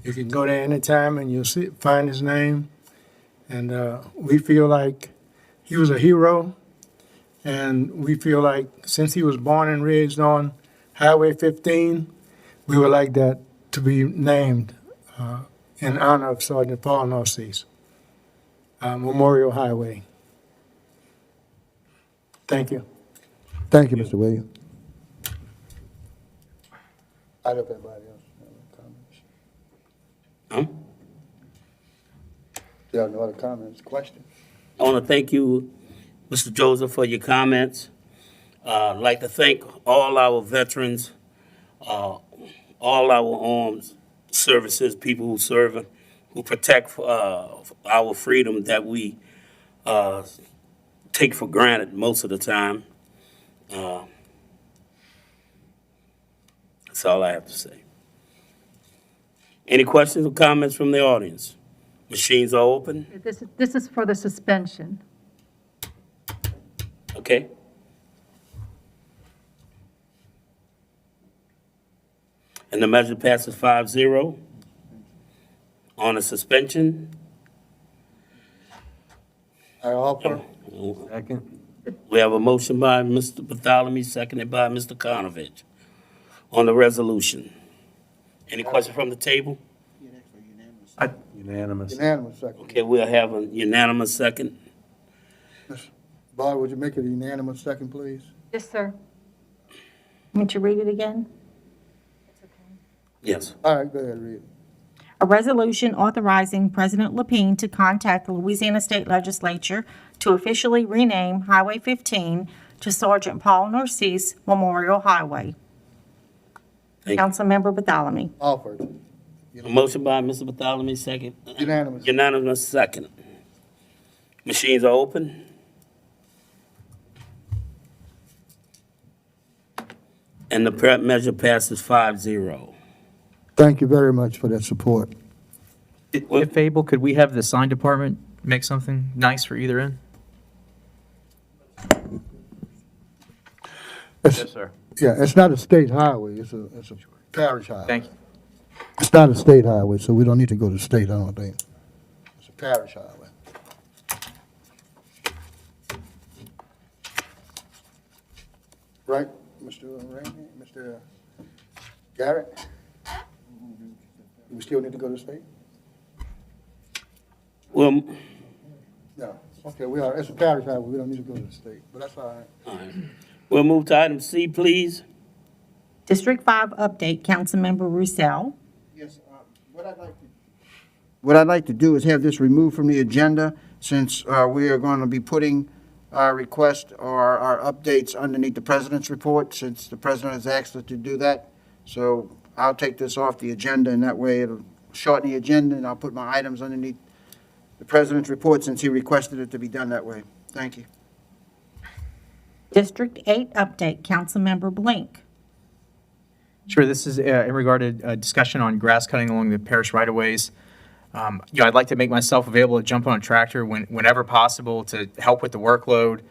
You can go there anytime and you'll find his name. And we feel like he was a hero. And we feel like since he was born and raised on Highway 15, we would like that to be named in honor of Sergeant Paul Narcisse, Memorial Highway. Thank you. Thank you, Mr. Williams. I don't know if anybody else have any comments. Do you have no other comments, questions? I want to thank you, Mr. Joseph, for your comments. I'd like to thank all our veterans, all our armed services, people who serve, who protect our freedom that we take for granted most of the time. That's all I have to say. Any questions or comments from the audience? Machines are open. This is for the suspension. Okay. And the measure passes 5-0 on a suspension. I offer. Second. We have a motion by Mr. Bartholomew, seconded by Mr. Konovich on the resolution. Any question from the table? Unanimous. Unanimous second. Okay, we'll have a unanimous second. Ms. Barr, would you make it a unanimous second, please? Yes, sir. Want me to read it again? Yes. All right, go ahead, read it. A resolution authorizing President Lapine to contact the Louisiana State Legislature to officially rename Highway 15 to Sergeant Paul Narcisse Memorial Highway. Thank you. Councilmember Bartholomew. Offered. A motion by Mr. Bartholomew, second. Unanimous. Unanimous second. Machines are open. And the measure passes 5-0. Thank you very much for that support. If able, could we have the sign department make something nice for either end? Yes, sir. Yeah, it's not a state highway, it's a parish highway. Thank you. It's not a state highway, so we don't need to go to state, I don't think. It's a parish highway. Right, Mr. Rainey, Mr. Garrett? We still need to go to state? Well, No. Okay, it's a parish highway, we don't need to go to the state, but that's all right. all right. We'll move to item C, please. District 5 update, Councilmember Roussel. Yes, what I'd like to do is have this removed from the agenda, since we are going to be putting our request or our updates underneath the president's report, since the president has asked us to do that. So I'll take this off the agenda, and that way it'll shorten the agenda, and I'll put my items underneath the president's report, since he requested it to be done that way. Thank you. District 8 update, Councilmember Blink. Sure, this is in regard to a discussion on grass cutting along the parish right-of-ways. I'd like to make myself available to jump on a tractor whenever possible to help with the workload.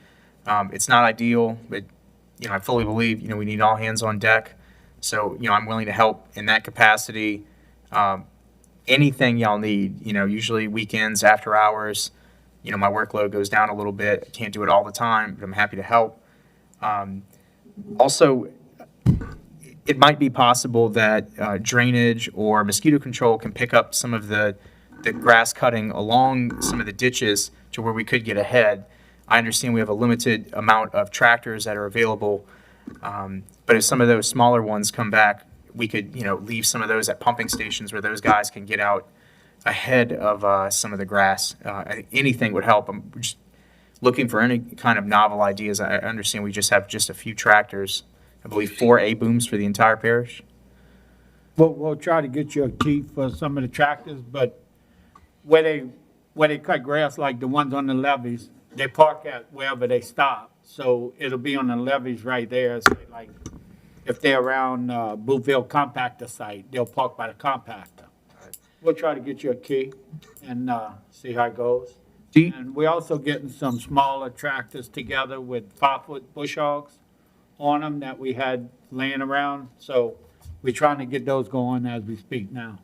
It's not ideal, but, I fully believe, we need all hands on deck. So, I'm willing to help in that capacity. Anything y'all need, usually weekends, after hours, my workload goes down a little bit. I can't do it all the time, but I'm happy to help. Also, it might be possible that drainage or mosquito control can pick up some of the grass cutting along some of the ditches to where we could get ahead. I understand we have a limited amount of tractors that are available, but if some of those smaller ones come back, we could, leave some of those at pumping stations where those guys can get out ahead of some of the grass. Anything would help. I'm just looking for any kind of novel ideas. I understand we just have a few tractors. I believe 4 A-booms for the entire parish. We'll try to get you a key for some of the tractors, but where they cut grass, like the ones on the levees, they park at wherever they stop. So it'll be on the levees right there. So like if they're around Bluefield compactor site, they'll park by the compactor. We'll try to get you a key and see how it goes. Do you, And we're also getting some smaller tractors together with 5-foot bush hogs on them that we had laying around. So we're trying to get those going as we speak now.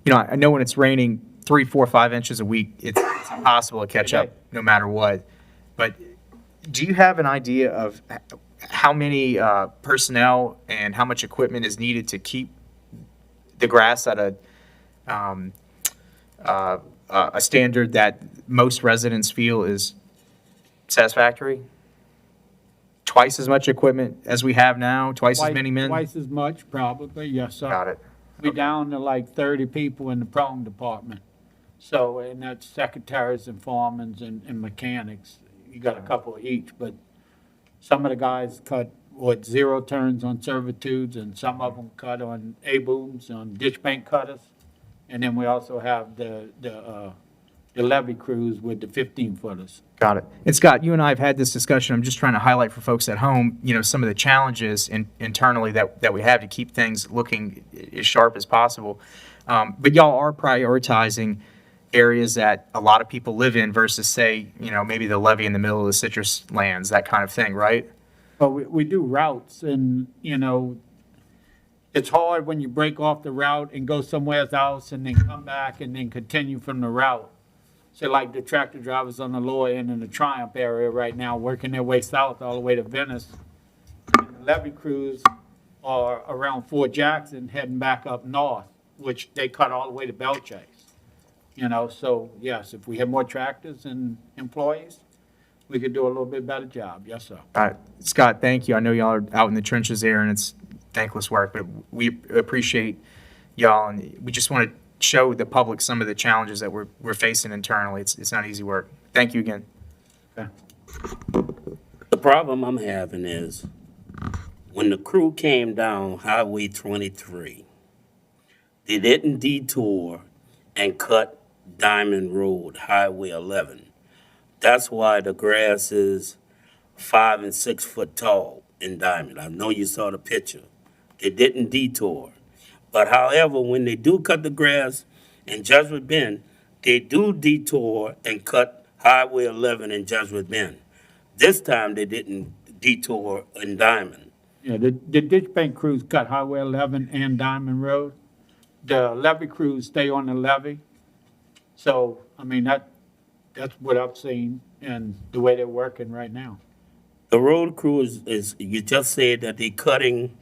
I know when it's raining 3, 4, 5 inches a week, it's impossible to catch up no matter what. But do you have an idea of how many personnel and how much equipment is needed to keep the grass at a standard that most residents feel is satisfactory? Twice as much equipment as we have now, twice as many men? Twice as much, probably, yes, sir. Got it. We're down to like 30 people in the prong department. So, and that's secretaries and foremen and mechanics. You got a couple of each, but some of the guys cut, 0 turns on servitudes, and some of them cut on A-booms, on ditch bank cutters. And then we also have the levee crews with the 15-footers. Got it. And Scott, you and I have had this discussion. I'm just trying to highlight for folks at home, some of the challenges internally that we have to keep things looking as sharp as possible. But y'all are prioritizing areas that a lot of people live in versus, say, maybe the levee in the middle of the citrus lands, that kind of thing, right? Well, we do routes, and, it's hard when you break off the route and go somewhere else and then come back and then continue from the route. So like the tractor drivers on the lower end in the Triumph area right now, working their way south all the way to Venice. And the levee crews are around Fort Jackson heading back up north, which they cut all the way to Belle Chase. So yes, if we had more tractors and employees, we could do a little bit better job. Yes, sir. All right. Scott, thank you. I know y'all are out in the trenches there, and it's thankless work, but we appreciate y'all, and we just want to show the public some of the challenges that we're facing internally. It's not easy work. Thank you again. Okay. The problem I'm having is when the crew came down Highway 23, they didn't detour and cut Diamond Road, Highway 11. That's why the grass is 5 and 6 foot tall in Diamond. I know you saw the picture. They didn't detour. But however, when they do cut the grass in Jesuit Bend, they do detour and cut Highway 11 in Jesuit Bend. This time, they didn't detour in Diamond. Yeah, the ditch bank crews cut Highway 11 and Diamond Road. The levee crews stay on the levee. So, I mean, that's what I've seen and the way they're working right now. The road crew is you just said that they're cutting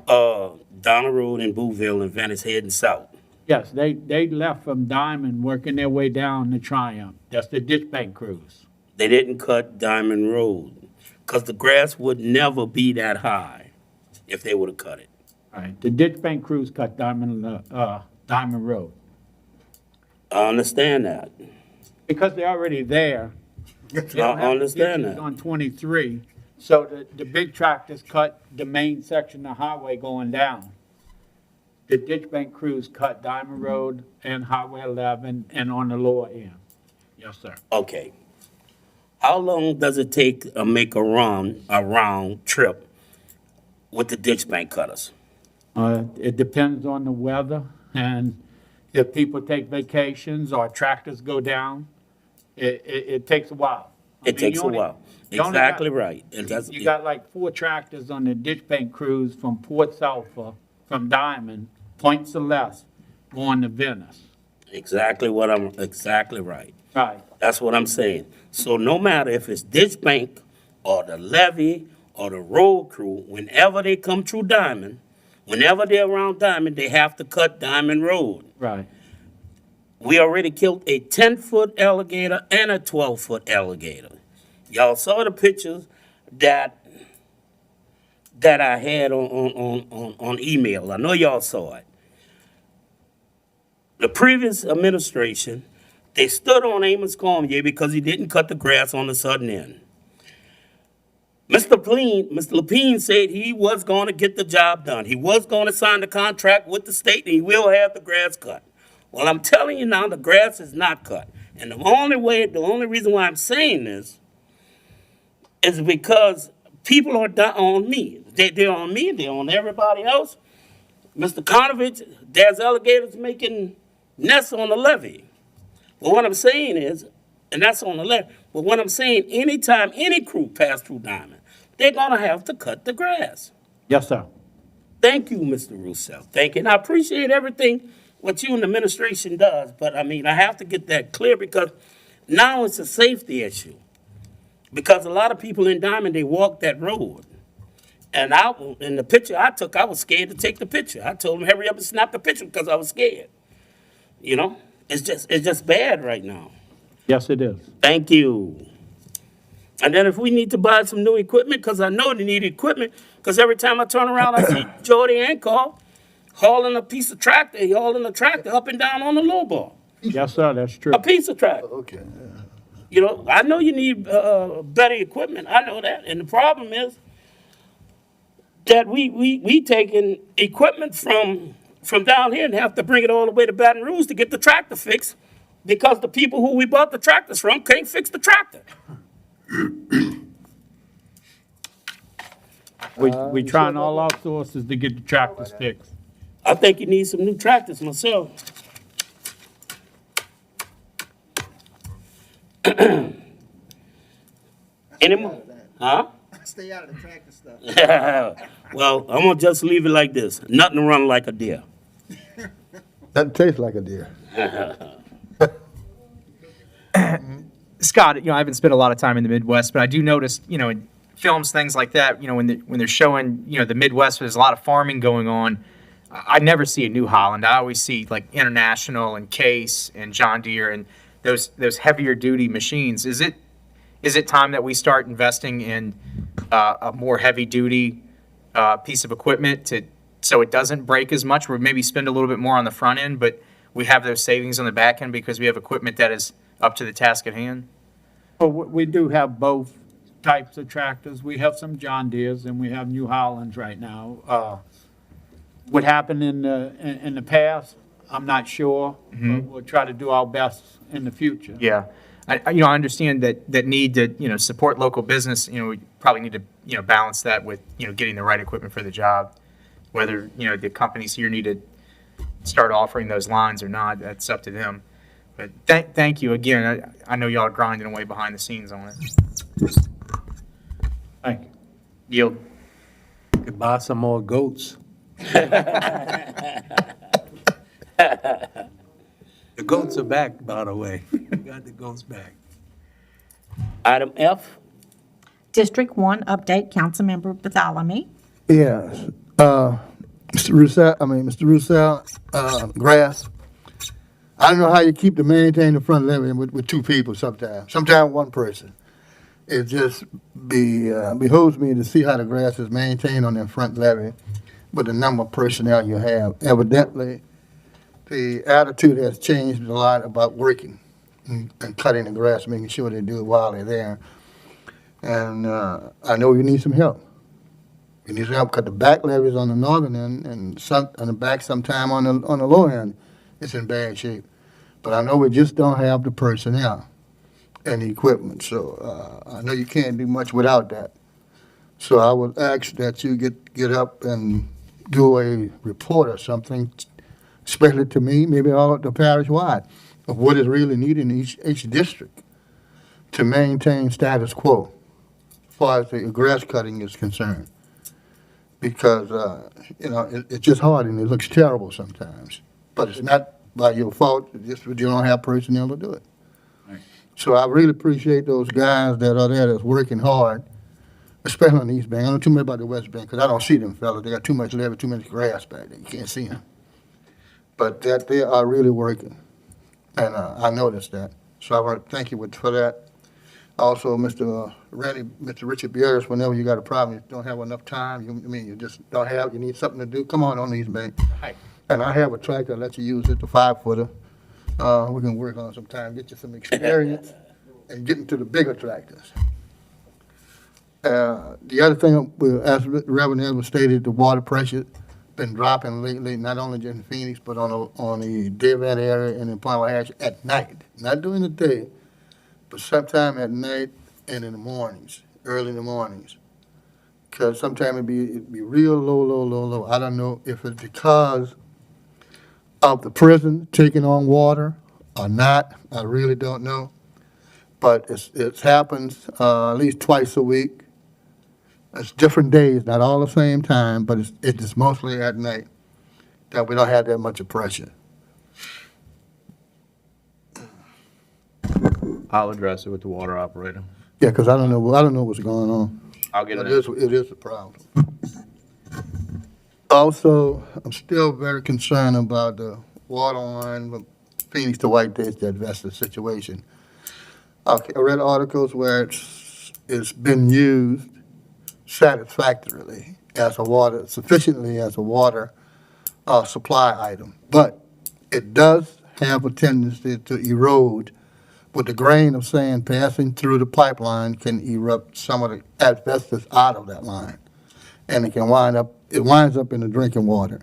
Donald Road in Booville and Venice heading south. Yes, they left from Diamond working their way down to Triumph. That's the ditch bank crews. They didn't cut Diamond Road because the grass would never be that high if they would have cut it. All right, the ditch bank crews cut Diamond Road. I understand that. Because they're already there. I understand that. On 23, so the big tractors cut the main section of highway going down. The ditch bank crews cut Diamond Road and Highway 11 and on the lower end. Yes, sir. Okay. How long does it take to make a round trip with the ditch bank cutters? It depends on the weather, and if people take vacations or tractors go down, it takes a while. It takes a while. Exactly right. You got like 4 tractors on the ditch bank crews from Port Sulphur, from Diamond, Point Celeste, going to Venice. Exactly right. Right. That's what I'm saying. So no matter if it's ditch bank or the levee or the road crew, whenever they come through Diamond, whenever they're around Diamond, they have to cut Diamond Road. Right. We already killed a 10-foot alligator and a 12-foot alligator. Y'all saw the pictures that I had on email. I know y'all saw it. The previous administration, they stood on Amos Cormier because he didn't cut the grass on the southern end. Mr. Lapine said he was going to get the job done. He was going to sign the contract with the state, and he will have the grass cut. Well, I'm telling you now, the grass is not cut. And the only reason why I'm saying this is because people are on me. They're on me, they're on everybody else. Mr. Konovich, there's alligators making nests on the levee. But what I'm saying is and that's on the left. But what I'm saying, anytime any crew pass through Diamond, they're gonna have to cut the grass. Yes, sir. Thank you, Mr. Russell. Thank you. And I appreciate everything what you and the administration does, but I mean, I have to get that clear because now it's a safety issue. Because a lot of people in Diamond, they walk that road. And in the picture I took, I was scared to take the picture. I told them, hurry up and snap the picture because I was scared. You know, it's just bad right now. Yes, it is. Thank you. And then if we need to buy some new equipment, because I know they need equipment, because every time I turn around, I see Jordy and Carl hauling a piece of tractor, hauling a tractor up and down on the low ball. Yes, sir, that's true. A piece of tractor. Okay. You know, I know you need better equipment. I know that. And the problem is that we taking equipment from down here and have to bring it all the way to Baton Rouge to get the tractor fixed because the people who we bought the tractors from can't fix the tractor. We trying all our sources to get the tractors fixed. I think you need some new tractors myself. Any more? Huh? Stay out of the tractor stuff. Well, I'm gonna just leave it like this. Nothing to run like a deer. That tastes like a deer. Scott, I haven't spent a lot of time in the Midwest, but I do notice, in films, things like that, when they're showing, the Midwest, there's a lot of farming going on. I never see a New Holland. I always see like International and Case and John Deere and those heavier duty machines. Is it time that we start investing in a more heavy duty piece of equipment so it doesn't break as much? Or maybe spend a little bit more on the front end, but we have those savings on the back end because we have equipment that is up to the task at hand? Well, we do have both types of tractors. We have some John Deeres and we have New Hollands right now. What happened in the past, I'm not sure. But we'll try to do our best in the future. Yeah. I understand that need to, support local business. We probably need to, balance that with, getting the right equipment for the job. Whether, the companies here need to start offering those lines or not, that's up to them. But thank you again. I know y'all are grinding away behind the scenes on it. Thank you. Yield. Could buy some more goats. The goats are back, by the way. We got the goats back. Item F. District 1 update, Councilmember Bartholomew. Yes. Mr. Roussel, grass. I don't know how you keep to maintain the front levee with two people sometimes. Sometimes one person. It just behooves me to see how the grass is maintained on that front levee with the number of personnel you have. Evidently, the attitude has changed a lot about working and cutting the grass, making sure they do it while they're there. And I know you need some help. You need some help because the back levees on the northern end and on the back sometime on the low end, it's in bad shape. But I know we just don't have the personnel and the equipment, so I know you can't do much without that. So I would ask that you get up and do a report or something, especially to me, maybe all the parish-wide, of what is really needed in each district to maintain status quo as far as the grass cutting is concerned. Because, it's just hard and it looks terrible sometimes. But it's not by your fault, it's just that you don't have personnel to do it. Right. So I really appreciate those guys that are there that's working hard, especially on the East Bank. I don't know too much about the West Bank because I don't see them fellas. They got too much levee, too much grass back there. You can't see them. But that they are really working, and I noticed that. So I want to thank you for that. Also, Mr. Richard Bierce, whenever you got a problem, you don't have enough time, you just don't have, you need something to do, come on East Bank. Hi. And I have a tractor, I'll let you use it, the 5-footer. We can work on it sometime, get you some experience and get into the bigger tractors. The other thing, as Reverend Edwards stated, the water pressure been dropping lately, not only in Phoenix, but on the Dearborn area and in Palmer Hatch at night, not during the day, but sometime at night and in the mornings, early in the mornings. Because sometimes it'd be real low. I don't know if it's because of the prison taking on water or not. I really don't know. but it happens at least twice a week. It's different days, not all the same time, but it's mostly at night that we don't have that much of pressure. I'll address it with the water operator. Yeah, because I don't know what's going on. I'll get But it. it is a problem. Also, I'm still very concerned about the water line from Phoenix to White Ditch, that asbestos situation. Okay, I read articles where it's been used satisfactorily sufficiently as a water supply item, but it does have a tendency to erode. With the grain of sand passing through the pipeline can erupt some of the asbestos out of that line, and it winds up in the drinking water.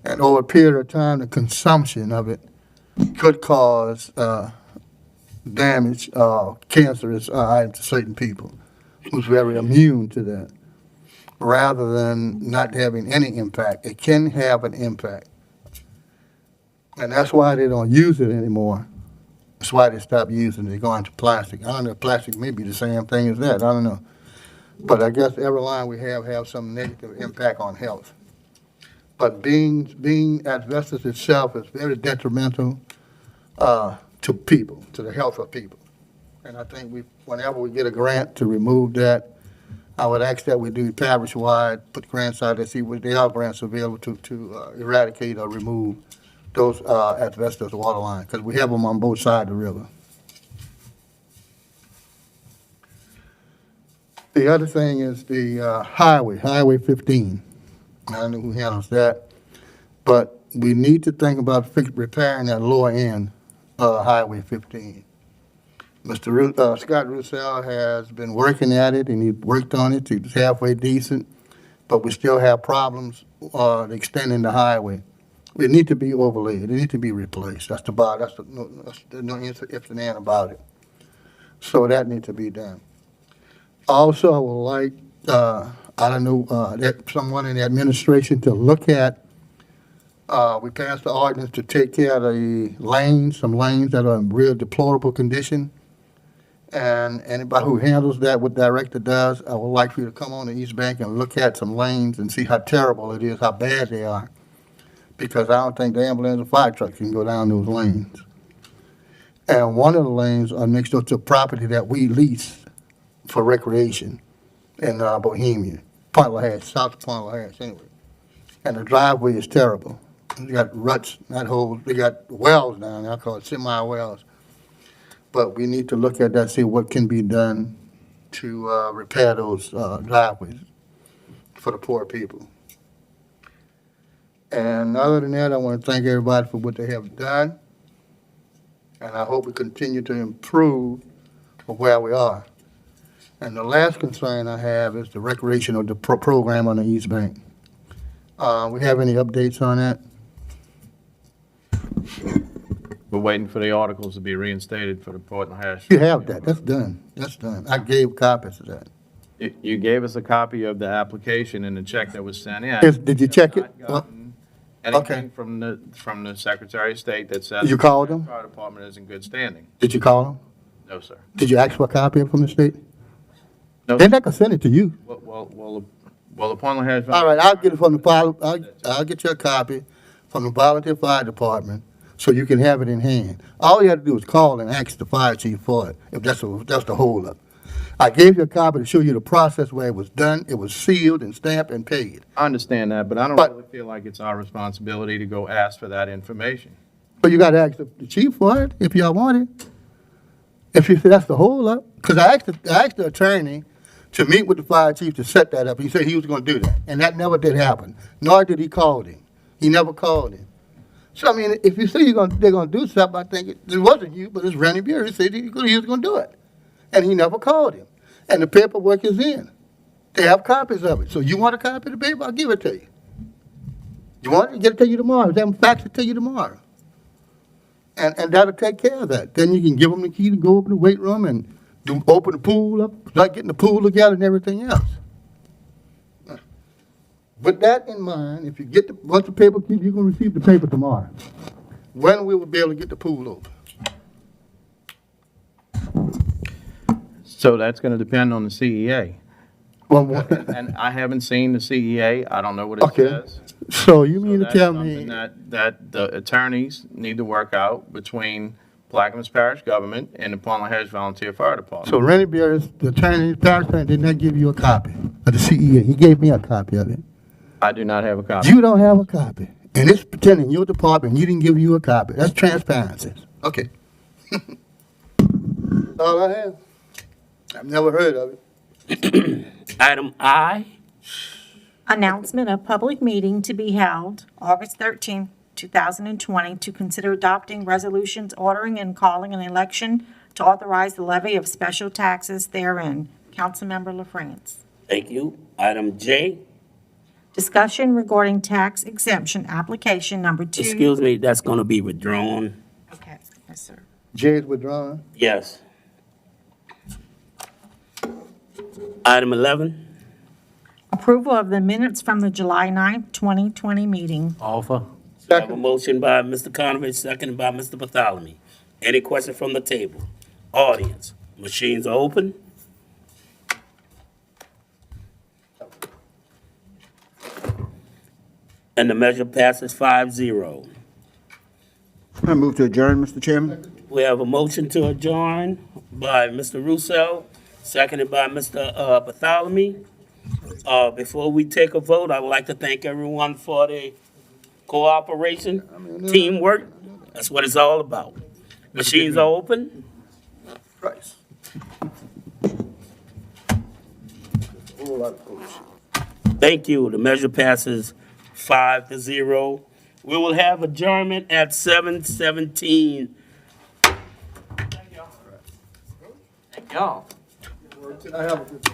And over a period of time, the consumption of it could cause damage, cancerous items to certain people who's very immune to that. Rather than not having any impact, it can have an impact. And that's why they don't use it anymore. That's why they stopped using it. They go into plastic. I don't know if plastic may be the same thing as that. I don't know. But I guess every line we have some negative impact on health. But being asbestos itself is very detrimental to people, to the health of people. And I think whenever we get a grant to remove that, I would ask that we do parish-wide, put grants out there, see what there are grants available to eradicate or remove those asbestos water lines, because we have them on both sides of the river. The other thing is the Highway 15. I don't know who handles that, but we need to think about repairing that lower end Highway 15. Mr. Scott Roussel has been working at it, and he worked on it. It's halfway decent, but we still have problems extending the highway. It need to be overlaid. It need to be replaced. That's no ifs and ands about it. So that needs to be done. Also, I would like, someone in the administration to look at, we passed the ordinance to take care of the lanes, some lanes that are in real deplorable condition. And anybody who handles that, what director does, I would like for you to come on the East Bank and look at some lanes and see how terrible it is, how bad they are. Because I don't think the ambulance and fire truck can go down those lanes. And one of the lanes are next door to a property that we lease for recreation in Bohemia, Point LaHash, south of Point LaHash, anyway. And the driveway is terrible. They got ruts, not holes. They got wells down there. I call it semi-wells. But we need to look at that, see what can be done to repair those driveways for the poor people. And other than that, I want to thank everybody for what they have done. And I hope we continue to improve from where we are. And the last concern I have is the recreational program on the East Bank. We have any updates on that? We're waiting for the articles to be reinstated for the Port and Hash. You have that. That's done. That's done. I gave copies of that. You gave us a copy of the application and the check that was sent in. Did you check it? Anything from the Secretary of State that says You called them? the fire department is in good standing. Did you call them? No, sir. Did you ask for a copy from the state? No. They're not gonna send it to you. Well, the Point Hash. All right, I'll get it from I'll get you a copy from the volunteer fire department so you can have it in hand. All you have to do is call and ask the fire chief for it, if that's the holdup. I gave you a copy to show you the process where it was done. It was sealed and stamped and paid. I understand that, but I don't really feel like it's our responsibility to go ask for that information. But you got to ask the chief for it if y'all want it. If you say that's the holdup, because I asked the attorney to meet with the fire chief to set that up. He said he was going to do that, and that never did happen. Nor did he call him. He never called him. So I mean, if you say they're going to do something, I think it wasn't you, but it's Randy Bury. He said he was going to do it, and he never called him. And the paperwork is in. They have copies of it. So you want a copy of the paper? I'll give it to you. You want it? Get it to you tomorrow. Have them fax it to you tomorrow. And that'll take care of that. Then you can give them the key to go open the weight room and open the pool up, start getting the pool together and everything else. With that in mind, if you get once the paper, you're going to receive the paper tomorrow. When we will be able to get the pool open. So that's going to depend on the CEA. Well, what- And I haven't seen the CEA. I don't know what it Okay. says. So you So mean to that's tell something me, that the attorneys need to work out between Plaquemines Parish government and the Portland Hedge Volunteer Fire Department. so Randy Beers, the attorney, parish attorney, did not give you a copy of the CEA? He gave me a copy of it. I do not have a copy. You don't have a copy. And it's pretending your department, you didn't give you a copy. That's transparency. Okay. That's all I have. I've never heard of it. Item I, Announcement of public meeting to be held August 13, 2020, to consider adopting resolutions ordering and calling an election to authorize the levy of special taxes therein. Councilmember LaFrance. thank you. Item J, Discussion regarding tax exemption application number 2. excuse me, that's going to be withdrawn. Okay, yes, sir. Jay's withdrawn. Yes. Item 11, Approval of the minutes from the July 9, 2020 meeting. Offer. I have a motion by Mr. Conovich, seconded by Mr. Bartholomew. Any question from the table? Audience, machines are open. And the measure passes 5-0. I move to adjourn, Mr. Chairman. We have a motion to adjourn by Mr. Russo, seconded by Mr. Bartholomew. Before we take a vote, I would like to thank everyone for the cooperation, teamwork. That's what it's all about. Machines are open. Price. Whole lot of folks. Thank you. The measure passes 5-0. We will have adjournment at 7:17. Thank y'all. I have a good.